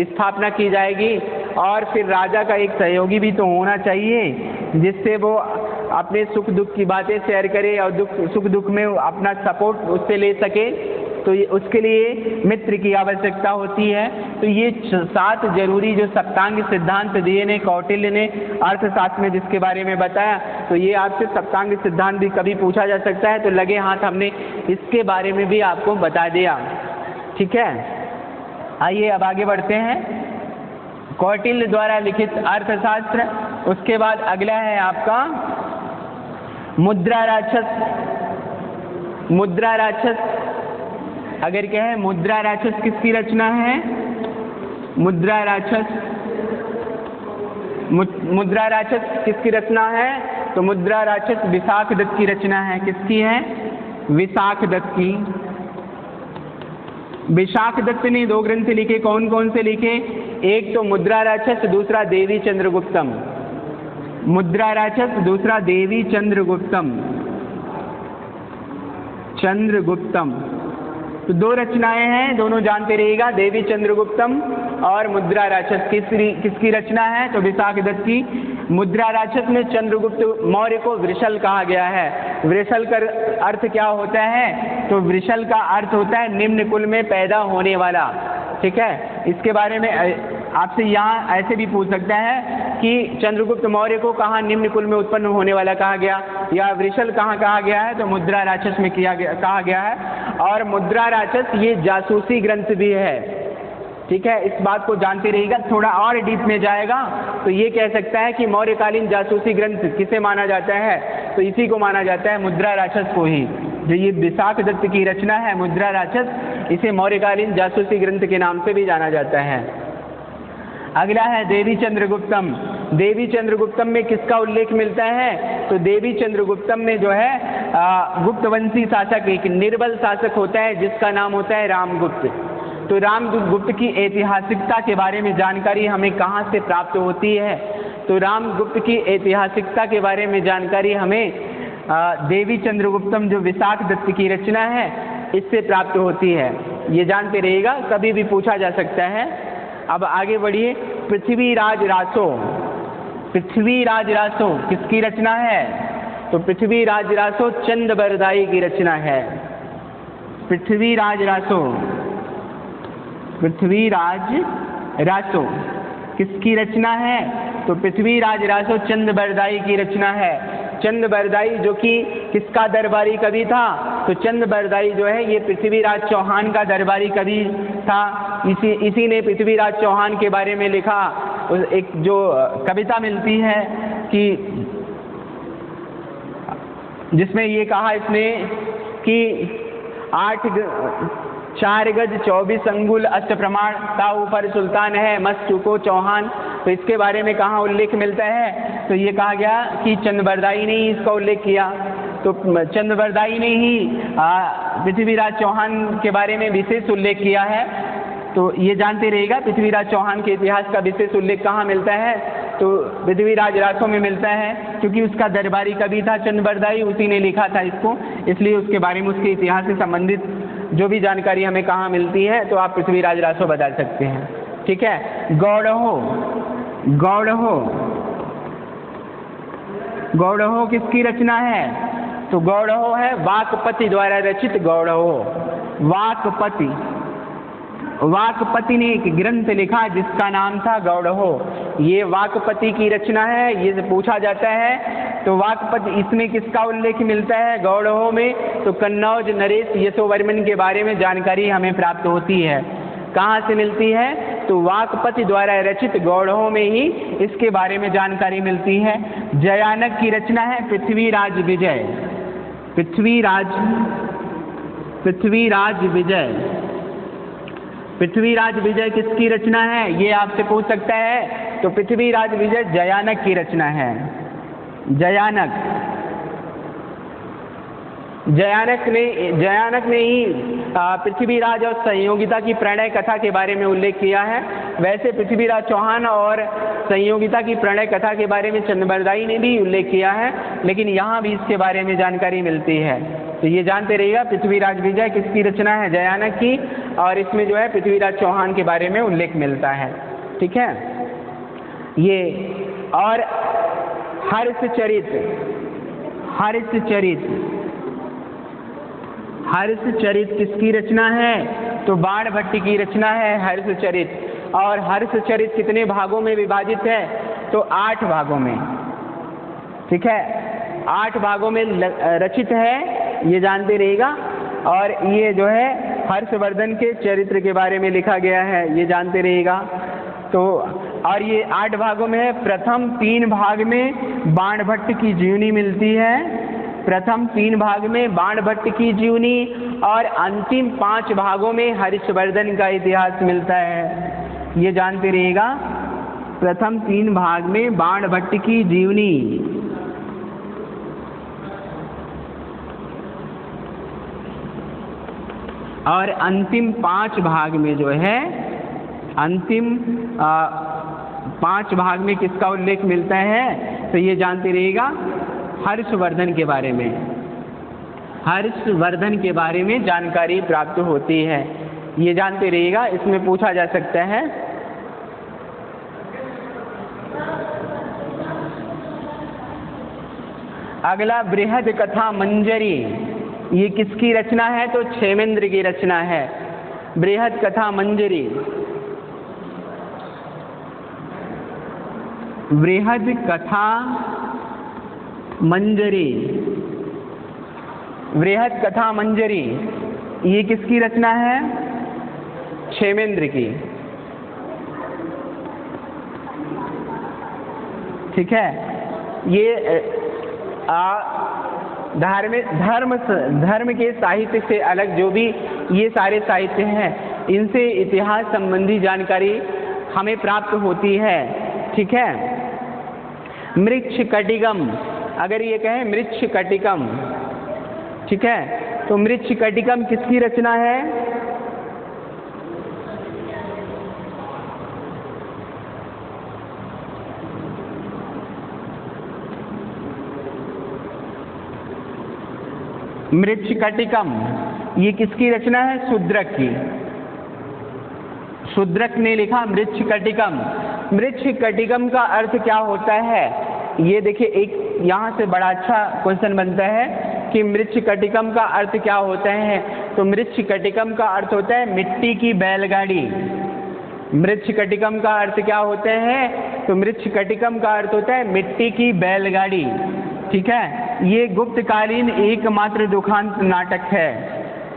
स्थापना की जाएगी। और फिर राजा का एक सहयोगी भी तो होना चाहिए, जिससे वो अपने सुख दुख की बातें शेयर करे और सुख दुख में अपना सपोर्ट उससे ले सके। तो उसके लिए मित्र की आवश्यकता होती है। तो ये 7 जरूरी जो सप्तांग सिद्धांत दिए ने कौटिल्य ने अर्थशास्त्र में, जिसके बारे में बताया, तो ये आपसे सप्तांग सिद्धांत भी कभी पूछा जा सकता है। तो लगे हाथ हमने इसके बारे में भी आपको बता दिया, ठीक है। आइए अब आगे बढ़ते हैं। कौटिल्य द्वारा लिखित अर्थशास्त्र, उसके बाद अगला है आपका मुद्रा राक्षस। मुद्रा राक्षस अगर कहें मुद्रा राक्षस किसकी रचना है? मुद्रा राक्षस, मुद्रा राक्षस किसकी रचना है? तो मुद्रा राक्षस विशाख दत्त की रचना है। किसकी है? विशाख दत्त की। विशाख दत्त ने 2 ग्रंथ लिखे। कौन कौन से लिखे? एक तो मुद्रा राक्षस, दूसरा देवी चंद्रगुप्तम। मुद्रा राक्षस, दूसरा देवी चंद्रगुप्तम। चंद्रगुप्तम तो 2 रचनाएं हैं, दोनों जानते रहिएगा, देवी चंद्रगुप्तम और मुद्रा राक्षस। किसकी रचना है? तो विशाख दत्त की। मुद्रा राक्षस में चंद्रगुप्त मौर्य को वृषल कहा गया है। वृषल का अर्थ क्या होता है? तो वृषल का अर्थ होता है निम्न कुल में पैदा होने वाला, ठीक है। इसके बारे में आपसे यहाँ ऐसे भी पूछ सकता है कि चंद्रगुप्त मौर्य को कहाँ निम्न कुल में उत्पन्न होने वाला कहा गया, या वृषल कहाँ कहा गया है? तो मुद्रा राक्षस में कहा गया है। और मुद्रा राक्षस ये जासूसी ग्रंथ भी है, ठीक है। इस बात को जानते रहिएगा। थोड़ा और डीप में जाएगा तो ये कह सकता है कि मौर्यकालीन जासूसी ग्रंथ किसे माना जाता है? तो इसी को माना जाता है, मुद्रा राक्षस को ही। जो ये विशाख दत्त की रचना है मुद्रा राक्षस, इसे मौर्यकालीन जासूसी ग्रंथ के नाम से भी जाना जाता है। अगला है देवी चंद्रगुप्तम। देवी चंद्रगुप्तम में किसका उल्लेख मिलता है? तो देवी चंद्रगुप्तम में जो है गुप्तवंशी शासक, एक निर्बल शासक होता है जिसका नाम होता है रामगुप्त। तो रामगुप्त की ऐतिहासिकता के बारे में जानकारी हमें कहाँ से प्राप्त होती है? तो रामगुप्त की ऐतिहासिकता के बारे में जानकारी हमें देवी चंद्रगुप्तम जो विशाख दत्त की रचना है इससे प्राप्त होती है। ये जानते रहिएगा, कभी भी पूछा जा सकता है। अब आगे बढ़िए। पृथ्वीराज रासो, पृथ्वीराज रासो किसकी रचना है? तो पृथ्वीराज रासो चंदबरदाई की रचना है। पृथ्वीराज रासो, पृथ्वीराज रासो किसकी रचना है? तो पृथ्वीराज रासो चंदबरदाई की रचना है। चंदबरदाई जो कि किसका दरबारी कवि था? तो चंदबरदाई जो है ये पृथ्वीराज चौहान का दरबारी कवि था। इसी ने पृथ्वीराज चौहान के बारे में लिखा। एक जो कविता मिलती है कि जिसमें ये कहा इसने कि 4 गज 24 अंगुल अष्ट प्रमाण का ऊपर सुल्तान है मस्त चुको चौहान। तो इसके बारे में कहाँ उल्लेख मिलता है? तो ये कहा गया कि चंदबरदाई ने ही इसका उल्लेख किया। तो चंदबरदाई ने ही पृथ्वीराज चौहान के बारे में विशेष उल्लेख किया है। तो ये जानते रहिएगा, पृथ्वीराज चौहान के इतिहास का विशेष उल्लेख कहाँ मिलता है? तो पृथ्वीराज रासो में मिलता है, क्योंकि उसका दरबारी कवि था चंदबरदाई, उसी ने लिखा था इसको, इसलिए उसके बारे में उसके इतिहास से संबंधित जो भी जानकारी हमें कहाँ मिलती है तो आप पृथ्वीराज रासो बता सकते हैं। ठीक है। गौड़हो, गौड़हो, गौड़हो किसकी रचना है? तो गौड़हो है वाकपति द्वारा रचित गौड़हो। वाकपति, वाकपति ने एक ग्रंथ लिखा जिसका नाम था गौड़हो। ये वाकपति की रचना है, ये पूछा जाता है। तो वाकपति, इसमें किसका उल्लेख मिलता है गौड़हो में? तो कन्नौज नरेश यशोवर्मन के बारे में जानकारी हमें प्राप्त होती है। कहाँ से मिलती है? तो वाकपति द्वारा रचित गौड़हो में ही इसके बारे में जानकारी मिलती है। जयानक की रचना है पृथ्वीराज विजय। पृथ्वीराज, पृथ्वीराज विजय, पृथ्वीराज विजय किसकी रचना है? ये आपसे पूछ सकता है। तो पृथ्वीराज विजय जयानक की रचना है। जयानक, जयानक ने ही पृथ्वीराज और संयोगिता की प्रणय कथा के बारे में उल्लेख किया है। वैसे पृथ्वीराज चौहान और संयोगिता की प्रणय कथा के बारे में चंदबरदाई ने भी उल्लेख किया है, लेकिन यहाँ भी इसके बारे में जानकारी मिलती है। तो ये जानते रहिएगा, पृथ्वीराज विजय किसकी रचना है? जयानक की, और इसमें जो है पृथ्वीराज चौहान के बारे में उल्लेख मिलता है। ठीक है। ये और हर्षचरित, हर्षचरित, हर्षचरित किसकी रचना है? तो बाणभट्ट की रचना है हर्षचरित। और हर्षचरित कितने भागों में विभाजित है? तो 8 भागों में। ठीक है, 8 भागों में रचित है, ये जानते रहिएगा। और ये जो है हर्षवर्धन के चरित्र के बारे में लिखा गया है, ये जानते रहिएगा। तो और ये 8 भागों में है। प्रथम 3 भाग में बाणभट्ट की जीवनी मिलती है, प्रथम 3 भाग में बाणभट्ट की जीवनी, और अंतिम 5 भागों में हर्षवर्धन का इतिहास मिलता है, ये जानते रहिएगा। प्रथम 3 भाग में बाणभट्ट की जीवनी, और अंतिम 5 भाग में जो है, अंतिम 5 भाग में किसका उल्लेख मिलता है? तो ये जानते रहिएगा, हर्षवर्धन के बारे में, हर्षवर्धन के बारे में जानकारी प्राप्त होती है, ये जानते रहिएगा। इसमें पूछा जा सकता है। अगला बृहद कथा मंजरी, ये किसकी रचना है? तो क्षेमेंद्र की रचना है। बृहद कथा मंजरी, बृहद कथा मंजरी, बृहद कथा मंजरी ये किसकी रचना है? क्षेमेंद्र की। ठीक है। ये धर्म के साहित्य से अलग जो भी ये सारे साहित्य हैं, इनसे इतिहास संबंधी जानकारी हमें प्राप्त होती है। ठीक है। मृच्छकटिकम, अगर ये कहें मृच्छकटिकम, ठीक है, तो मृच्छकटिकम किसकी रचना है? मृच्छकटिकम, ये किसकी रचना है? शूद्रक की। शूद्रक ने लिखा मृच्छकटिकम। मृच्छकटिकम का अर्थ क्या होता है? ये देखिए, एक यहाँ से बड़ा अच्छा क्वेश्चन बनता है कि मृच्छकटिकम का अर्थ क्या होता है। तो मृच्छकटिकम का अर्थ होता है मिट्टी की बैलगाड़ी। मृच्छकटिकम का अर्थ क्या होता है? तो मृच्छकटिकम का अर्थ होता है मिट्टी की बैलगाड़ी। ठीक है, ये गुप्तकालीन एकमात्र दुखांत नाटक है,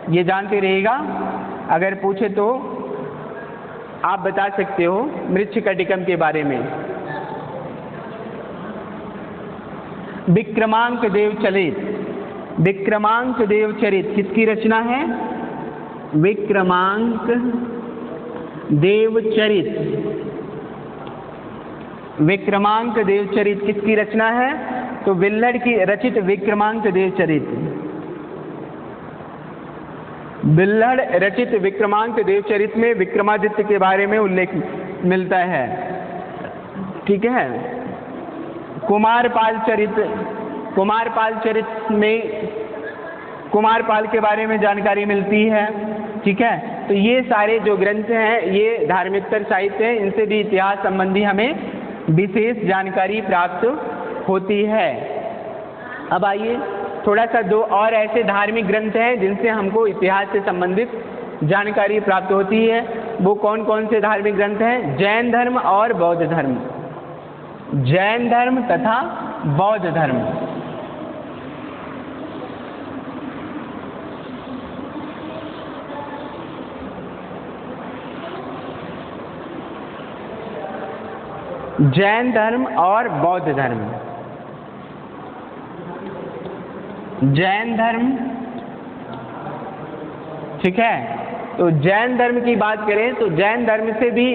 ये जानते रहिएगा। अगर पूछे तो आप बता सकते हो मृच्छकटिकम के बारे में। विक्रमांक देवचरित, विक्रमांक देवचरित किसकी रचना है? विक्रमांक देवचरित, विक्रमांक देवचरित किसकी रचना है? तो विल्हड़ की रचित विक्रमांक देवचरित। विल्हड़ रचित विक्रमांक देवचरित में विक्रमादित्य के बारे में उल्लेख मिलता है। ठीक है, कुमारपाल चरित, कुमारपाल चरित में कुमारपाल के बारे में जानकारी मिलती है। ठीक है, तो ये सारे जो ग्रंथ हैं ये धार्मिकतर साहित्य हैं, इनसे भी इतिहास संबंधी हमें विशेष जानकारी प्राप्त होती है। अब आइए थोड़ा सा दो और ऐसे धार्मिक ग्रंथ हैं जिनसे हमको इतिहास से संबंधित जानकारी प्राप्त होती है। वो कौन कौन से धार्मिक ग्रंथ हैं? जैन धर्म और बौद्ध धर्म। जैन धर्म तथा बौद्ध धर्म। जैन धर्म और बौद्ध धर्म। जैन धर्म, ठीक है, तो जैन धर्म की बात करें तो जैन धर्म से भी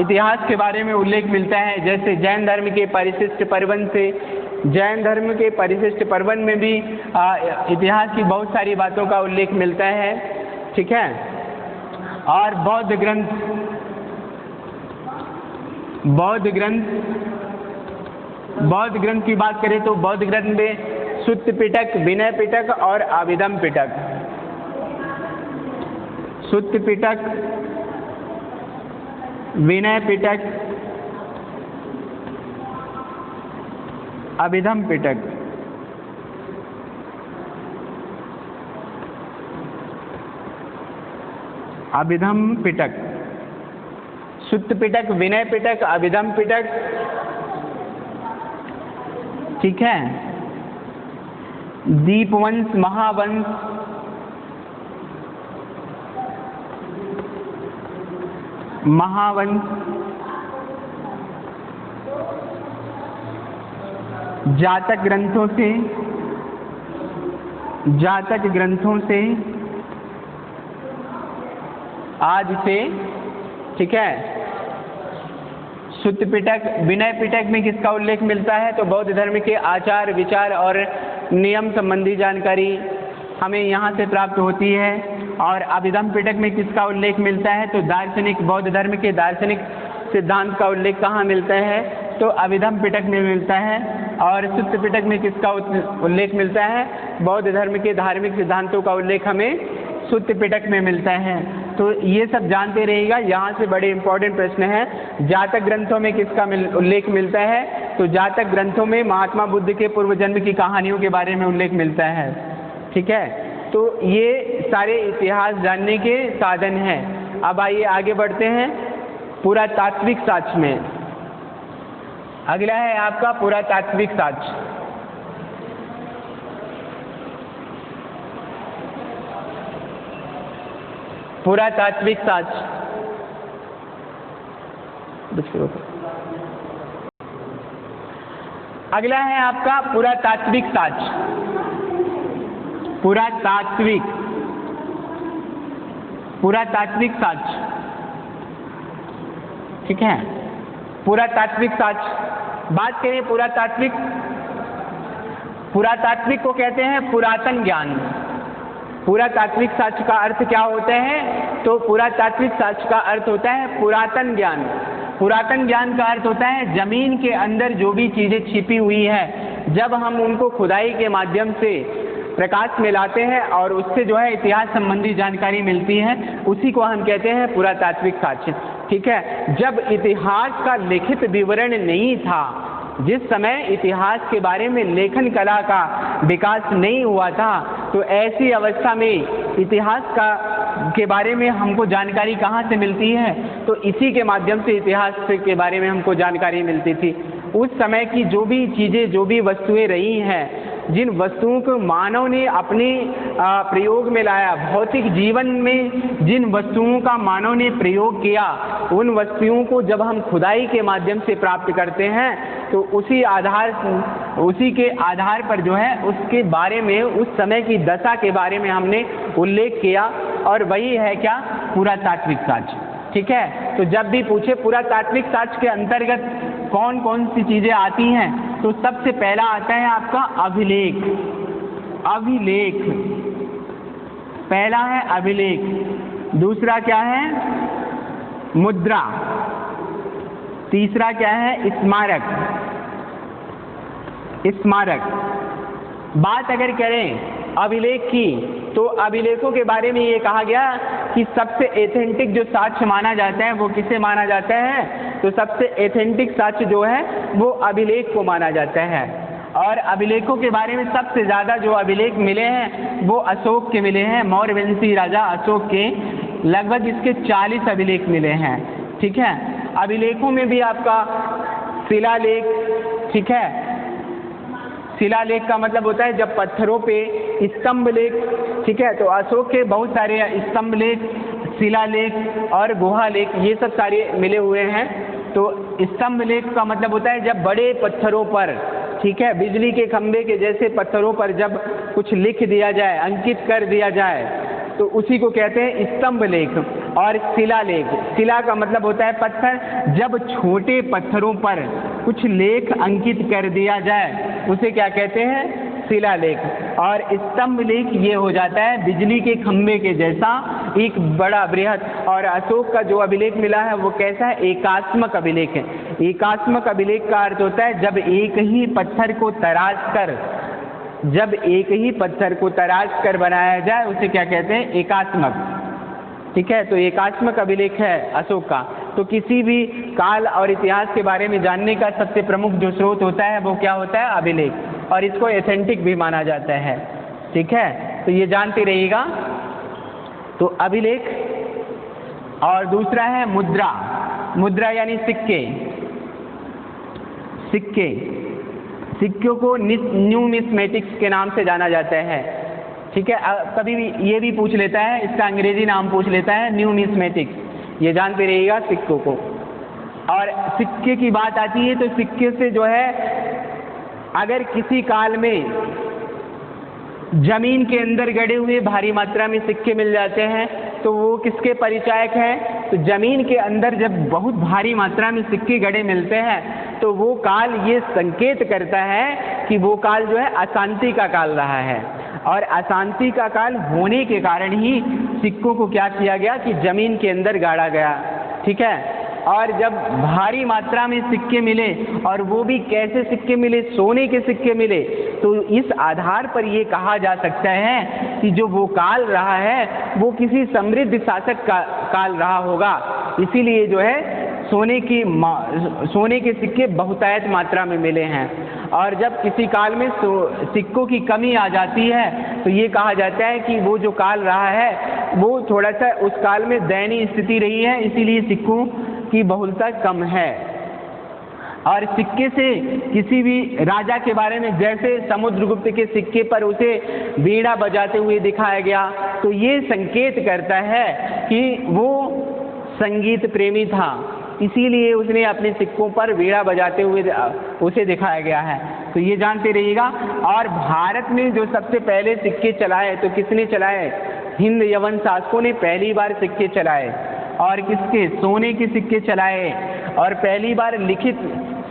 इतिहास के बारे में उल्लेख मिलता है। जैसे जैन धर्म के परिशिष्ट पर्वन से, जैन धर्म के परिशिष्ट पर्वन में भी इतिहास की बहुत सारी बातों का उल्लेख मिलता है। ठीक है, और बौद्ध ग्रंथ, बौद्ध ग्रंथ की बात करें तो बौद्ध ग्रंथ में सुत्त पिटक, विनय पिटक और अभिधम पिटक। सुत्त पिटक, विनय पिटक, अभिधम पिटक। अभिधम पिटक, सुत्त पिटक, विनय पिटक, अभिधम पिटक। ठीक है, दीपवंश, महावंश, महावंश, जातक ग्रंथों से, जातक ग्रंथों से आज से। ठीक है, सुत्त पिटक, विनय पिटक में किसका उल्लेख मिलता है? तो बौद्ध धर्म के आचार विचार और नियम संबंधी जानकारी हमें यहाँ से प्राप्त होती है। और अभिधम पिटक में किसका उल्लेख मिलता है? तो दार्शनिक, बौद्ध धर्म के दार्शनिक सिद्धांत का उल्लेख कहाँ मिलता है? तो अभिधम पिटक में मिलता है। और सुत्त पिटक में किसका उल्लेख मिलता है? बौद्ध धर्म के धार्मिक सिद्धांतों का उल्लेख हमें सुत्त पिटक में मिलता है। तो ये सब जानते रहिएगा। यहाँ से बड़े इंपॉर्टेंट प्रश्न है, जातक ग्रंथों में किसका उल्लेख मिलता है? तो जातक ग्रंथों में महात्मा बुद्ध के पूर्व जन्म की कहानियों के बारे में उल्लेख मिलता है। ठीक है, तो ये सारे इतिहास जानने के साधन हैं। अब आइए आगे बढ़ते हैं पुरातात्विक साक्ष्य में। अगला है आपका पुरातात्विक साक्ष्य। पुरातात्विक साक्ष्य, अगला है आपका पुरातात्विक साक्ष्य। पुरातात्विक, पुरातात्विक साक्ष्य। ठीक है, पुरातात्विक साक्ष्य बात करें। पुरातात्विक, पुरातात्विक को कहते हैं पुरातन ज्ञान। पुरातात्विक साक्ष्य का अर्थ क्या होता है? तो पुरातात्विक साक्ष्य का अर्थ होता है पुरातन ज्ञान। पुरातन ज्ञान का अर्थ होता है जमीन के अंदर जो भी चीजें छिपी हुई है, जब हम उनको खुदाई के माध्यम से प्रकाश में लाते हैं और उससे जो है इतिहास संबंधी जानकारी मिलती है, उसी को हम कहते हैं पुरातात्विक साक्ष्य। ठीक है, जब इतिहास का लिखित विवरण नहीं था, जिस समय इतिहास के बारे में लेखन कला का विकास नहीं हुआ था, तो ऐसी अवस्था में इतिहास के बारे में हमको जानकारी कहाँ से मिलती है? तो इसी के माध्यम से इतिहास के बारे में हमको जानकारी मिलती थी। उस समय की जो भी चीज़ें, जो भी वस्तुएं रही हैं, जिन वस्तुओं को मानव ने अपने प्रयोग में लाया, भौतिक जीवन में जिन वस्तुओं का मानव ने प्रयोग किया, उन वस्तुओं को जब हम खुदाई के माध्यम से प्राप्त करते हैं, तो उसी के आधार पर जो है उसके बारे में, उस समय की दशा के बारे में हमने उल्लेख किया, और वही है क्या? पुरातात्विक साक्ष्य। ठीक है, तो जब भी पूछे पुरातात्विक साक्ष्य के अंतर्गत कौन कौन सी चीज़ें आती हैं, तो सबसे पहला आता है आपका अभिलेख। अभिलेख पहला है अभिलेख। दूसरा क्या है? मुद्रा। तीसरा क्या है? स्मारक। स्मारक। बात अगर करें अभिलेख की, तो अभिलेखों के बारे में ये कहा गया कि सबसे एथेंटिक जो साक्ष्य माना जाता है वो किसे माना जाता है? तो सबसे एथेंटिक साक्ष्य जो है वो अभिलेख को माना जाता है। और अभिलेखों के बारे में सबसे ज़्यादा जो अभिलेख मिले हैं वो अशोक के मिले हैं, मौर्यवंशी राजा अशोक के लगभग इसके 40 अभिलेख मिले हैं। ठीक है, अभिलेखों में भी आपका शिलालेख, ठीक है, शिलालेख का मतलब होता है जब पत्थरों पे स्तंभ लेख, ठीक है, तो अशोक के बहुत सारे स्तंभ लेख, शिलालेख और गुहा लेख, ये सब सारे मिले हुए हैं। तो स्तंभ लेख का मतलब होता है जब बड़े पत्थरों पर, ठीक है, बिजली के खंभे के जैसे पत्थरों पर जब कुछ लिख दिया जाए, अंकित कर दिया जाए, तो उसी को कहते हैं स्तंभ लेख। और शिलालेख, शिला का मतलब होता है पत्थर, जब छोटे पत्थरों पर कुछ लेख अंकित कर दिया जाए उसे क्या कहते हैं? शिलालेख। और स्तंभ लेख ये हो जाता है बिजली के खंभे के जैसा एक बड़ा बृहद। और अशोक का जो अभिलेख मिला है वो कैसा है? एकात्मक अभिलेख है। एकात्मक अभिलेख का अर्थ होता है जब एक ही पत्थर को तराश कर बनाया जाए उसे क्या कहते हैं? एकात्मक। ठीक है, तो एकात्मक अभिलेख है अशोक का। तो किसी भी काल और इतिहास के बारे में जानने का सबसे प्रमुख जो स्रोत होता है वो क्या होता है? अभिलेख, और इसको एथेंटिक भी माना जाता है। ठीक है, तो ये जानते रहिएगा। तो अभिलेख, और दूसरा है मुद्रा। मुद्रा यानी सिक्के। सिक्के, सिक्कों को न्यूमिस्मेटिक्स के नाम से जाना जाता है। ठीक है, कभी भी ये भी पूछ लेता है, इसका अंग्रेजी नाम पूछ लेता है न्यूमिस्मेटिक्स, ये जानते रहिएगा सिक्कों को। और सिक्के की बात आती है तो सिक्के से जो है, अगर किसी काल में जमीन के अंदर गड़े हुए भारी मात्रा में सिक्के मिल जाते हैं तो वो किसके परिचायक हैं? तो जमीन के अंदर जब बहुत भारी मात्रा में सिक्के गड़े मिलते हैं तो वो काल ये संकेत करता है कि वो काल जो है अशांति का काल रहा है। और अशांति का काल होने के कारण ही सिक्कों को क्या किया गया कि जमीन के अंदर गाड़ा गया। ठीक है, और जब भारी मात्रा में सिक्के मिले, और वो भी कैसे सिक्के मिले? सोने के सिक्के मिले, तो इस आधार पर ये कहा जा सकता है कि जो वो काल रहा है वो किसी समृद्ध शासक का काल रहा होगा। इसीलिए जो है सोने के सिक्के बहुतायत मात्रा में मिले हैं। और जब किसी काल में सिक्कों की कमी आ जाती है तो ये कहा जाता है कि वो जो काल रहा है वो थोड़ा सा उस काल में दयनीय स्थिति रही है, इसीलिए सिक्कों की बहुलता कम है। और सिक्के से किसी भी राजा के बारे में, जैसे समुद्रगुप्त के सिक्के पर उसे वीणा बजाते हुए दिखाया गया, तो ये संकेत करता है कि वो संगीत प्रेमी था, इसीलिए उसने अपने सिक्कों पर वीणा बजाते हुए उसे दिखाया गया है। तो ये जानते रहिएगा। और भारत में जो सबसे पहले सिक्के चलाए तो किसने चलाए? हिंद यवन शासकों ने पहली बार सिक्के चलाए। और किसके? सोने के सिक्के चलाए। और पहली बार लिखित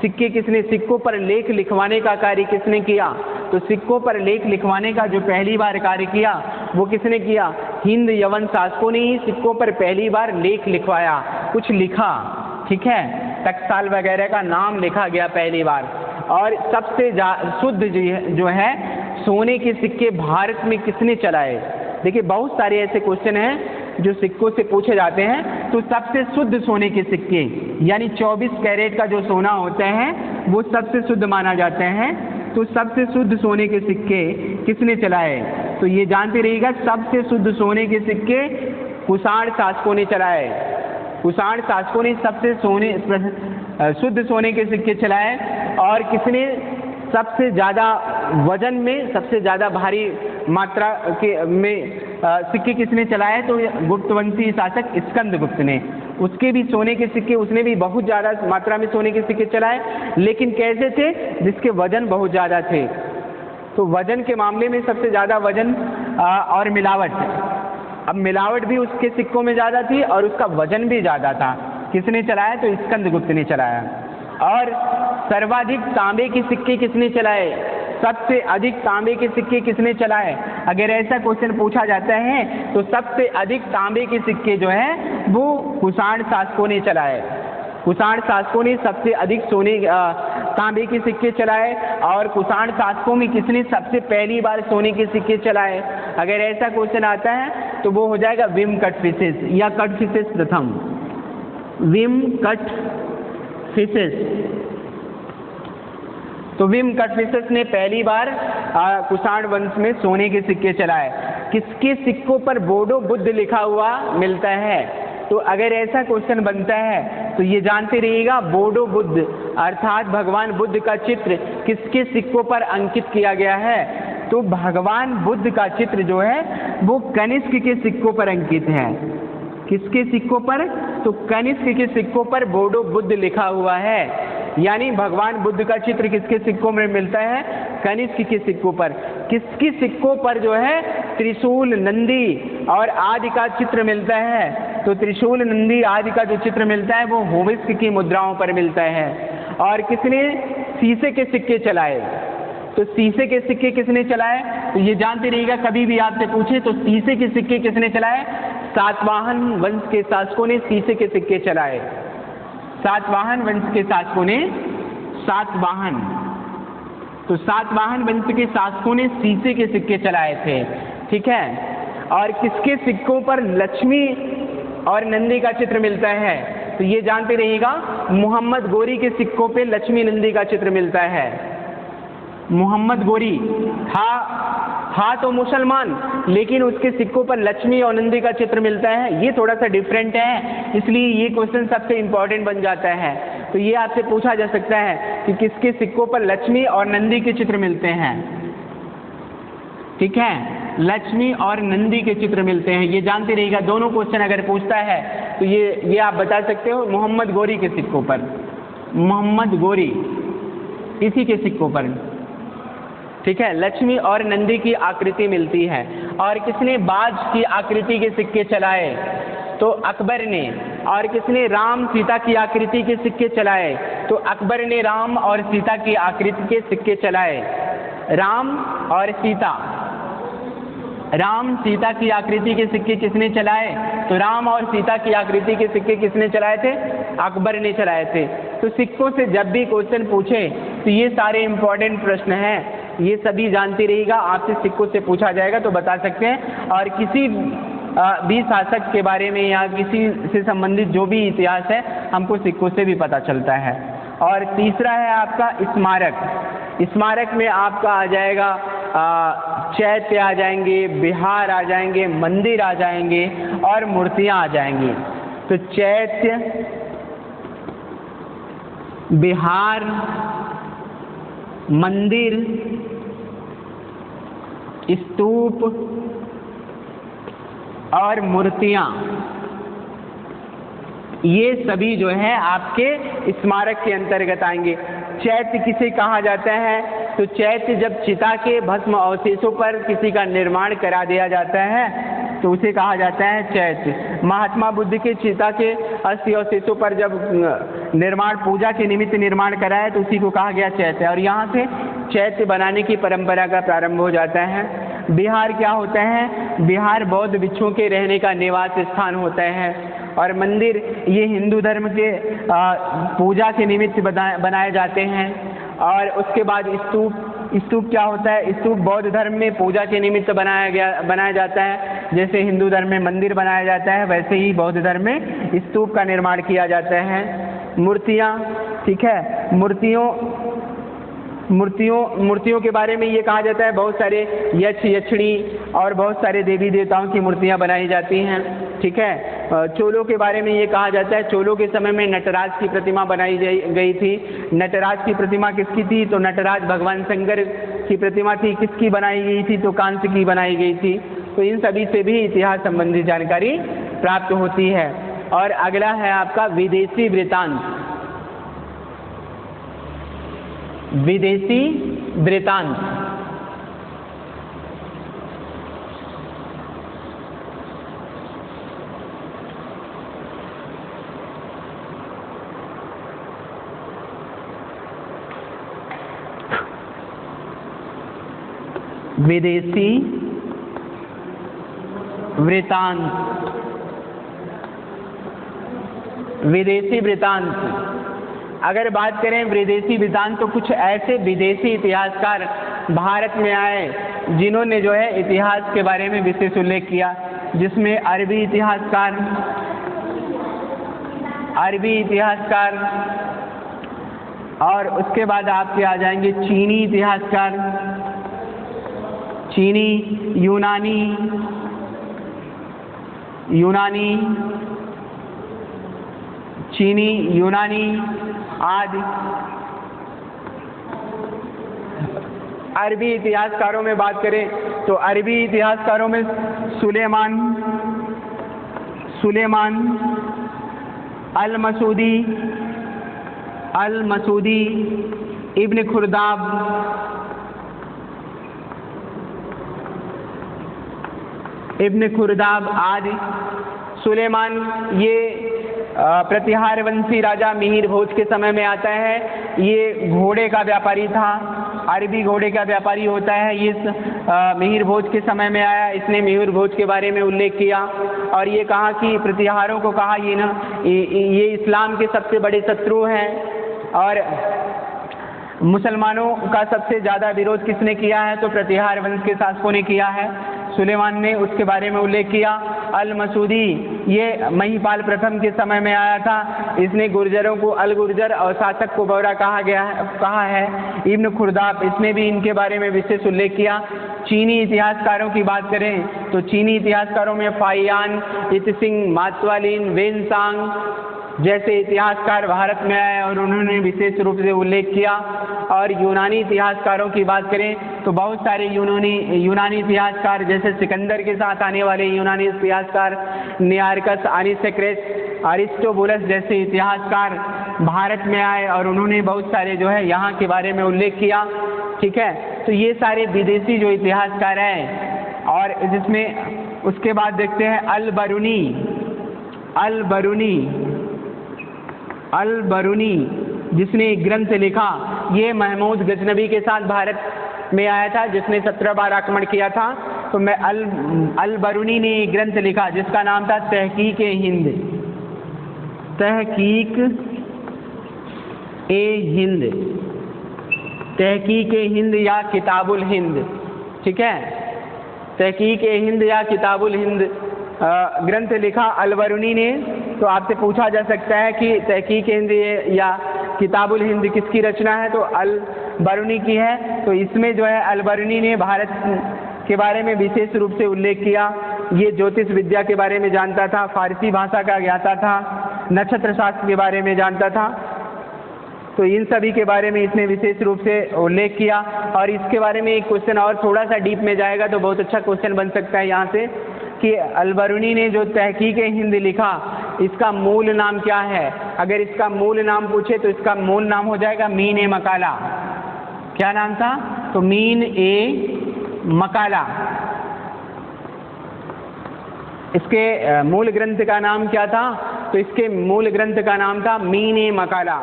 सिक्के किसने? सिक्कों पर लेख लिखवाने का कार्य किसने किया? तो सिक्कों पर लेख लिखवाने का जो पहली बार कार्य किया वो किसने किया? हिंद यवन शासकों ने ही सिक्कों पर पहली बार लेख लिखवाया, कुछ लिखा। ठीक है, टकसाल वगैरह का नाम लिखा गया पहली बार। और सबसे शुद्ध जो है सोने के सिक्के भारत में किसने चलाए? देखिए बहुत सारे ऐसे क्वेश्चन हैं जो सिक्कों से पूछे जाते हैं। तो सबसे शुद्ध सोने के सिक्के यानी 24 कैरेट का जो सोना होता है वो सबसे शुद्ध माना जाते हैं। तो सबसे शुद्ध सोने के सिक्के किसने चलाए? तो ये जानते रहिएगा, सबसे शुद्ध सोने के सिक्के कुषाण शासकों ने चलाए। कुषाण शासकों ने सबसे शुद्ध सोने के सिक्के चलाए। और किसने सबसे ज़्यादा वजन में, सबसे ज़्यादा भारी मात्रा के में सिक्के किसने चलाए? तो गुप्तवंशी शासक स्कंदगुप्त ने। उसके भी सोने के सिक्के, उसने भी बहुत ज़्यादा मात्रा में सोने के सिक्के चलाए, लेकिन कैसे थे? जिसके वजन बहुत ज़्यादा थे। तो वजन के मामले में सबसे ज़्यादा वजन और मिलावट, अब मिलावट भी उसके सिक्कों में ज़्यादा थी और उसका वजन भी ज़्यादा था। किसने चलाया? तो स्कंदगुप्त ने चलाया। और सर्वाधिक तांबे के सिक्के किसने चलाए? सबसे अधिक तांबे के सिक्के किसने चलाए? अगर ऐसा क्वेश्चन पूछा जाता है तो सबसे अधिक तांबे के सिक्के जो है वो कुषाण शासकों ने चलाए। कुषाण शासकों ने सबसे अधिक तांबे के सिक्के चलाए। और कुषाण शासकों में किसने सबसे पहली बार सोने के सिक्के चलाए? अगर ऐसा क्वेश्चन आता है तो वो हो जाएगा विम कटफिसेस या कटफिसेस प्रथम। विम कटफिसेस, तो विम कटफिसेस ने पहली बार कुषाण वंश में सोने के सिक्के चलाए। किसके सिक्कों पर बोडो बुद्ध लिखा हुआ मिलता है? तो अगर ऐसा क्वेश्चन बनता है तो ये जानते रहिएगा, बोडो बुद्ध अर्थात भगवान बुद्ध का चित्र किसके सिक्कों पर अंकित किया गया है? तो भगवान बुद्ध का चित्र जो है वो कनिष्क के सिक्कों पर अंकित है। किसके सिक्कों पर? तो कनिष्क के सिक्कों पर बोडो बुद्ध लिखा हुआ है। यानी भगवान बुद्ध का चित्र किसके सिक्कों में मिलता है? कनिष्क के सिक्कों पर। किसके सिक्कों पर जो है त्रिशूल, नंदी और आदि का चित्र मिलता है? तो त्रिशूल, नंदी आदि का जो चित्र मिलता है वो होमिस्क की मुद्राओं पर मिलता है। और किसने शीशे के सिक्के चलाए? तो शीशे के सिक्के किसने चलाए? तो ये जानते रहिएगा, कभी भी आपसे पूछे तो शीशे के सिक्के किसने चलाए? सातवाहन वंश के शासकों ने शीशे के सिक्के चलाए। सातवाहन वंश के शासकों ने, सातवाहन, तो सातवाहन वंश के शासकों ने शीशे के सिक्के चलाए थे। ठीक है। और किसके सिक्कों पर लक्ष्मी और नंदी का चित्र मिलता है? तो ये जानते रहिएगा, मोहम्मद गोरी के सिक्कों पे लक्ष्मी नंदी का चित्र मिलता है। मोहम्मद गोरी था तो मुसलमान, लेकिन उसके सिक्कों पर लक्ष्मी और नंदी का चित्र मिलता है। ये थोड़ा सा डिफरेंट है, इसलिए ये क्वेश्चन सबसे इम्पोर्टेंट बन जाता है। तो ये आपसे पूछा जा सकता है कि किसके सिक्कों पर लक्ष्मी और नंदी के चित्र मिलते हैं। ठीक है, लक्ष्मी और नंदी के चित्र मिलते हैं, ये जानते रहिएगा। दोनों क्वेश्चन अगर पूछता है तो ये आप बता सकते हो मोहम्मद गोरी के सिक्कों पर, मोहम्मद गोरी इसी के सिक्कों पर। ठीक है, लक्ष्मी और नंदी की आकृति मिलती है। और किसने बाज की आकृति के सिक्के चलाए? तो अकबर ने। और किसने राम सीता की आकृति के सिक्के चलाए? तो अकबर ने राम और सीता की आकृति के सिक्के चलाए। राम और सीता, राम सीता की आकृति के सिक्के किसने चलाए? तो राम और सीता की आकृति के सिक्के किसने चलाए थे? अकबर ने चलाए थे। तो सिक्कों से जब भी क्वेश्चन पूछे तो ये सारे इंपॉर्टेंट प्रश्न हैं, ये सभी जानते रहिएगा। आपसे सिक्कों से पूछा जाएगा तो बता सकते हैं। और किसी भी शासक के बारे में या किसी से संबंधित जो भी इतिहास है हमको सिक्कों से भी पता चलता है। और तीसरा है आपका स्मारक। स्मारक में आपका आ जाएगा चैत्य आ जाएंगे, बिहार आ जाएंगे, मंदिर आ जाएंगे और मूर्तियां आ जाएंगी। तो चैत्य, बिहार, मंदिर, स्तूप और मूर्तियां, ये सभी जो है आपके स्मारक के अंतर्गत आएंगे। चैत्य किसे कहा जाता है? तो चैत्य जब चिता के भस्म अवशेषों पर किसी का निर्माण करा दिया जाता है तो उसे कहा जाता है चैत्य। महात्मा बुद्ध के चिता के अस्थि अवशेषों पर जब निर्माण, पूजा के निमित्त निर्माण कराया तो उसी को कहा गया चैत्य। और यहाँ से चैत्य बनाने की परंपरा का प्रारंभ हो जाता है। बिहार क्या होता है? बिहार बौद्ध भिक्षुओं के रहने का निवास स्थान होता है। और मंदिर ये हिंदू धर्म के पूजा के निमित्त बनाए जाते हैं। और उसके बाद स्तूप स्तूप क्या होता है? स्तूप बौद्ध धर्म में पूजा के निमित्त बनाया जाता है। जैसे हिंदू धर्म में मंदिर बनाया जाता है, वैसे ही बौद्ध धर्म में स्तूप का निर्माण किया जाता है। मूर्तियाँ, ठीक है, मूर्तियों के बारे में ये कहा जाता है, बहुत सारे यक्ष यक्षिणी और बहुत सारे देवी देवताओं की मूर्तियाँ बनाई जाती हैं, ठीक है। चोलों के बारे में ये कहा जाता है, चोलों के समय में नटराज की प्रतिमा बनाई गई थी। नटराज की प्रतिमा किसकी थी? तो नटराज भगवान शंकर की प्रतिमा थी। किसकी बनाई गई थी? तो कांस्य की बनाई गई थी। तो इन सभी से भी इतिहास संबंधी जानकारी प्राप्त होती है। और अगला है आपका विदेशी वृत्तांत। विदेशी वृत्तांत, विदेशी वृत्तांत, विदेशी वृत्तांत। अगर बात करें विदेशी वृत्तांत, तो कुछ ऐसे विदेशी इतिहासकार भारत में आए जिन्होंने जो है इतिहास के बारे में विशेष उल्लेख किया, जिसमें अरबी इतिहासकार और उसके बाद आपके आ जाएंगे चीनी इतिहासकार, चीनी, यूनानी आदि। अरबी इतिहासकारों में बात करें तो अरबी इतिहासकारों में सुलेमान अल मसूदी, इब्न खुर्दाब आदि। सुलेमान ये प्रतिहार वंशी राजा मिहिर भोज के समय में आता है। ये घोड़े का व्यापारी था, अरबी घोड़े का व्यापारी होता है। ये मिहिर भोज के समय में आया। इसने मिहिर भोज के बारे में उल्लेख किया और ये कहा कि प्रतिहारों को कहा ये इस्लाम के सबसे बड़े शत्रु हैं और मुसलमानों का सबसे ज़्यादा विरोध किसने किया है? तो प्रतिहार वंश के शासकों ने किया है। सुलेमान ने उसके बारे में उल्लेख किया। अल मसूदी ये महिपाल प्रथम के समय में आया था। इसने गुर्जरों को अल गुर्जर और शासक को बौरा कहा है। इब्न खुर्दाब, इसने भी इनके बारे में विशेष उल्लेख किया। चीनी इतिहासकारों की बात करें तो चीनी इतिहासकारों में फाइयान, इतसिंग, मातवालिन, वेनसांग जैसे इतिहासकार भारत में आए और उन्होंने विशेष रूप से उल्लेख किया। और यूनानी इतिहासकारों की बात करें तो बहुत सारे यूनानी इतिहासकार, जैसे सिकंदर के साथ आने वाले यूनानी इतिहासकार नियार्कस, अरिस्टोक्रेस, अरिस्टोबुलस जैसे इतिहासकार भारत में आए और उन्होंने बहुत सारे जो है यहाँ के बारे में उल्लेख किया, ठीक है। तो ये सारे विदेशी जो इतिहासकार हैं। और जिसमें उसके बाद देखते हैं अल बरूनी जिसने ग्रंथ लिखा, ये महमूद गजनबी के साथ भारत में आया था, जिसने 17 बार आक्रमण किया था। तो मैं अल बरूनी ने ग्रंथ लिखा जिसका नाम था तहकीक ए हिंद या किताबुल हिंद, ठीक है। तहकीक ए हिंद या किताबुल हिंद ग्रंथ लिखा अल बरूनी ने। तो आपसे पूछा जा सकता है कि तहकीक हिंद या किताबुल हिंद किसकी रचना है? तो अल बरूनी की है। तो इसमें जो है अल बरूनी ने भारत के बारे में विशेष रूप से उल्लेख किया। ये ज्योतिष विद्या के बारे में जानता था, फारसी भाषा का ज्ञाता था, नक्षत्र शास्त्र के बारे में जानता था। तो इन सभी के बारे में इसने विशेष रूप से उल्लेख किया। और इसके बारे में एक क्वेश्चन और थोड़ा सा डीप में जाएगा तो बहुत अच्छा क्वेश्चन बन सकता है यहाँ से कि अल बरूनी ने जो तहकीक हिंद लिखा, इसका मूल नाम क्या है? अगर इसका मूल नाम पूछे तो इसका मूल नाम हो जाएगा मीन ए मकाला। क्या नाम था? तो मीन ए मकाला। इसके मूल ग्रंथ का नाम क्या था? तो इसके मूल ग्रंथ का नाम था मीन ए मकाला,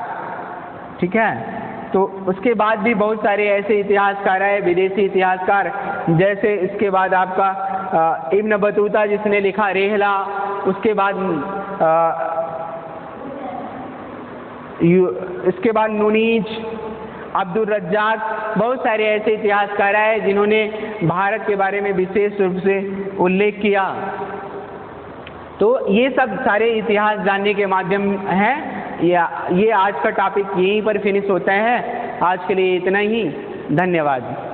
ठीक है। तो उसके बाद भी बहुत सारे ऐसे इतिहासकार आए, विदेशी इतिहासकार, जैसे इसके बाद आपका इब्न बतूता जिसने लिखा रेहला, उसके बाद इसके बाद नुनीज, अब्दुल रज्जाक, बहुत सारे ऐसे इतिहासकार आए जिन्होंने भारत के बारे में विशेष रूप से उल्लेख किया। तो ये सब सारे इतिहास जानने के माध्यम हैं। ये आज का टॉपिक यहीं पर फिनिश होता है। आज के लिए इतना ही, धन्यवाद।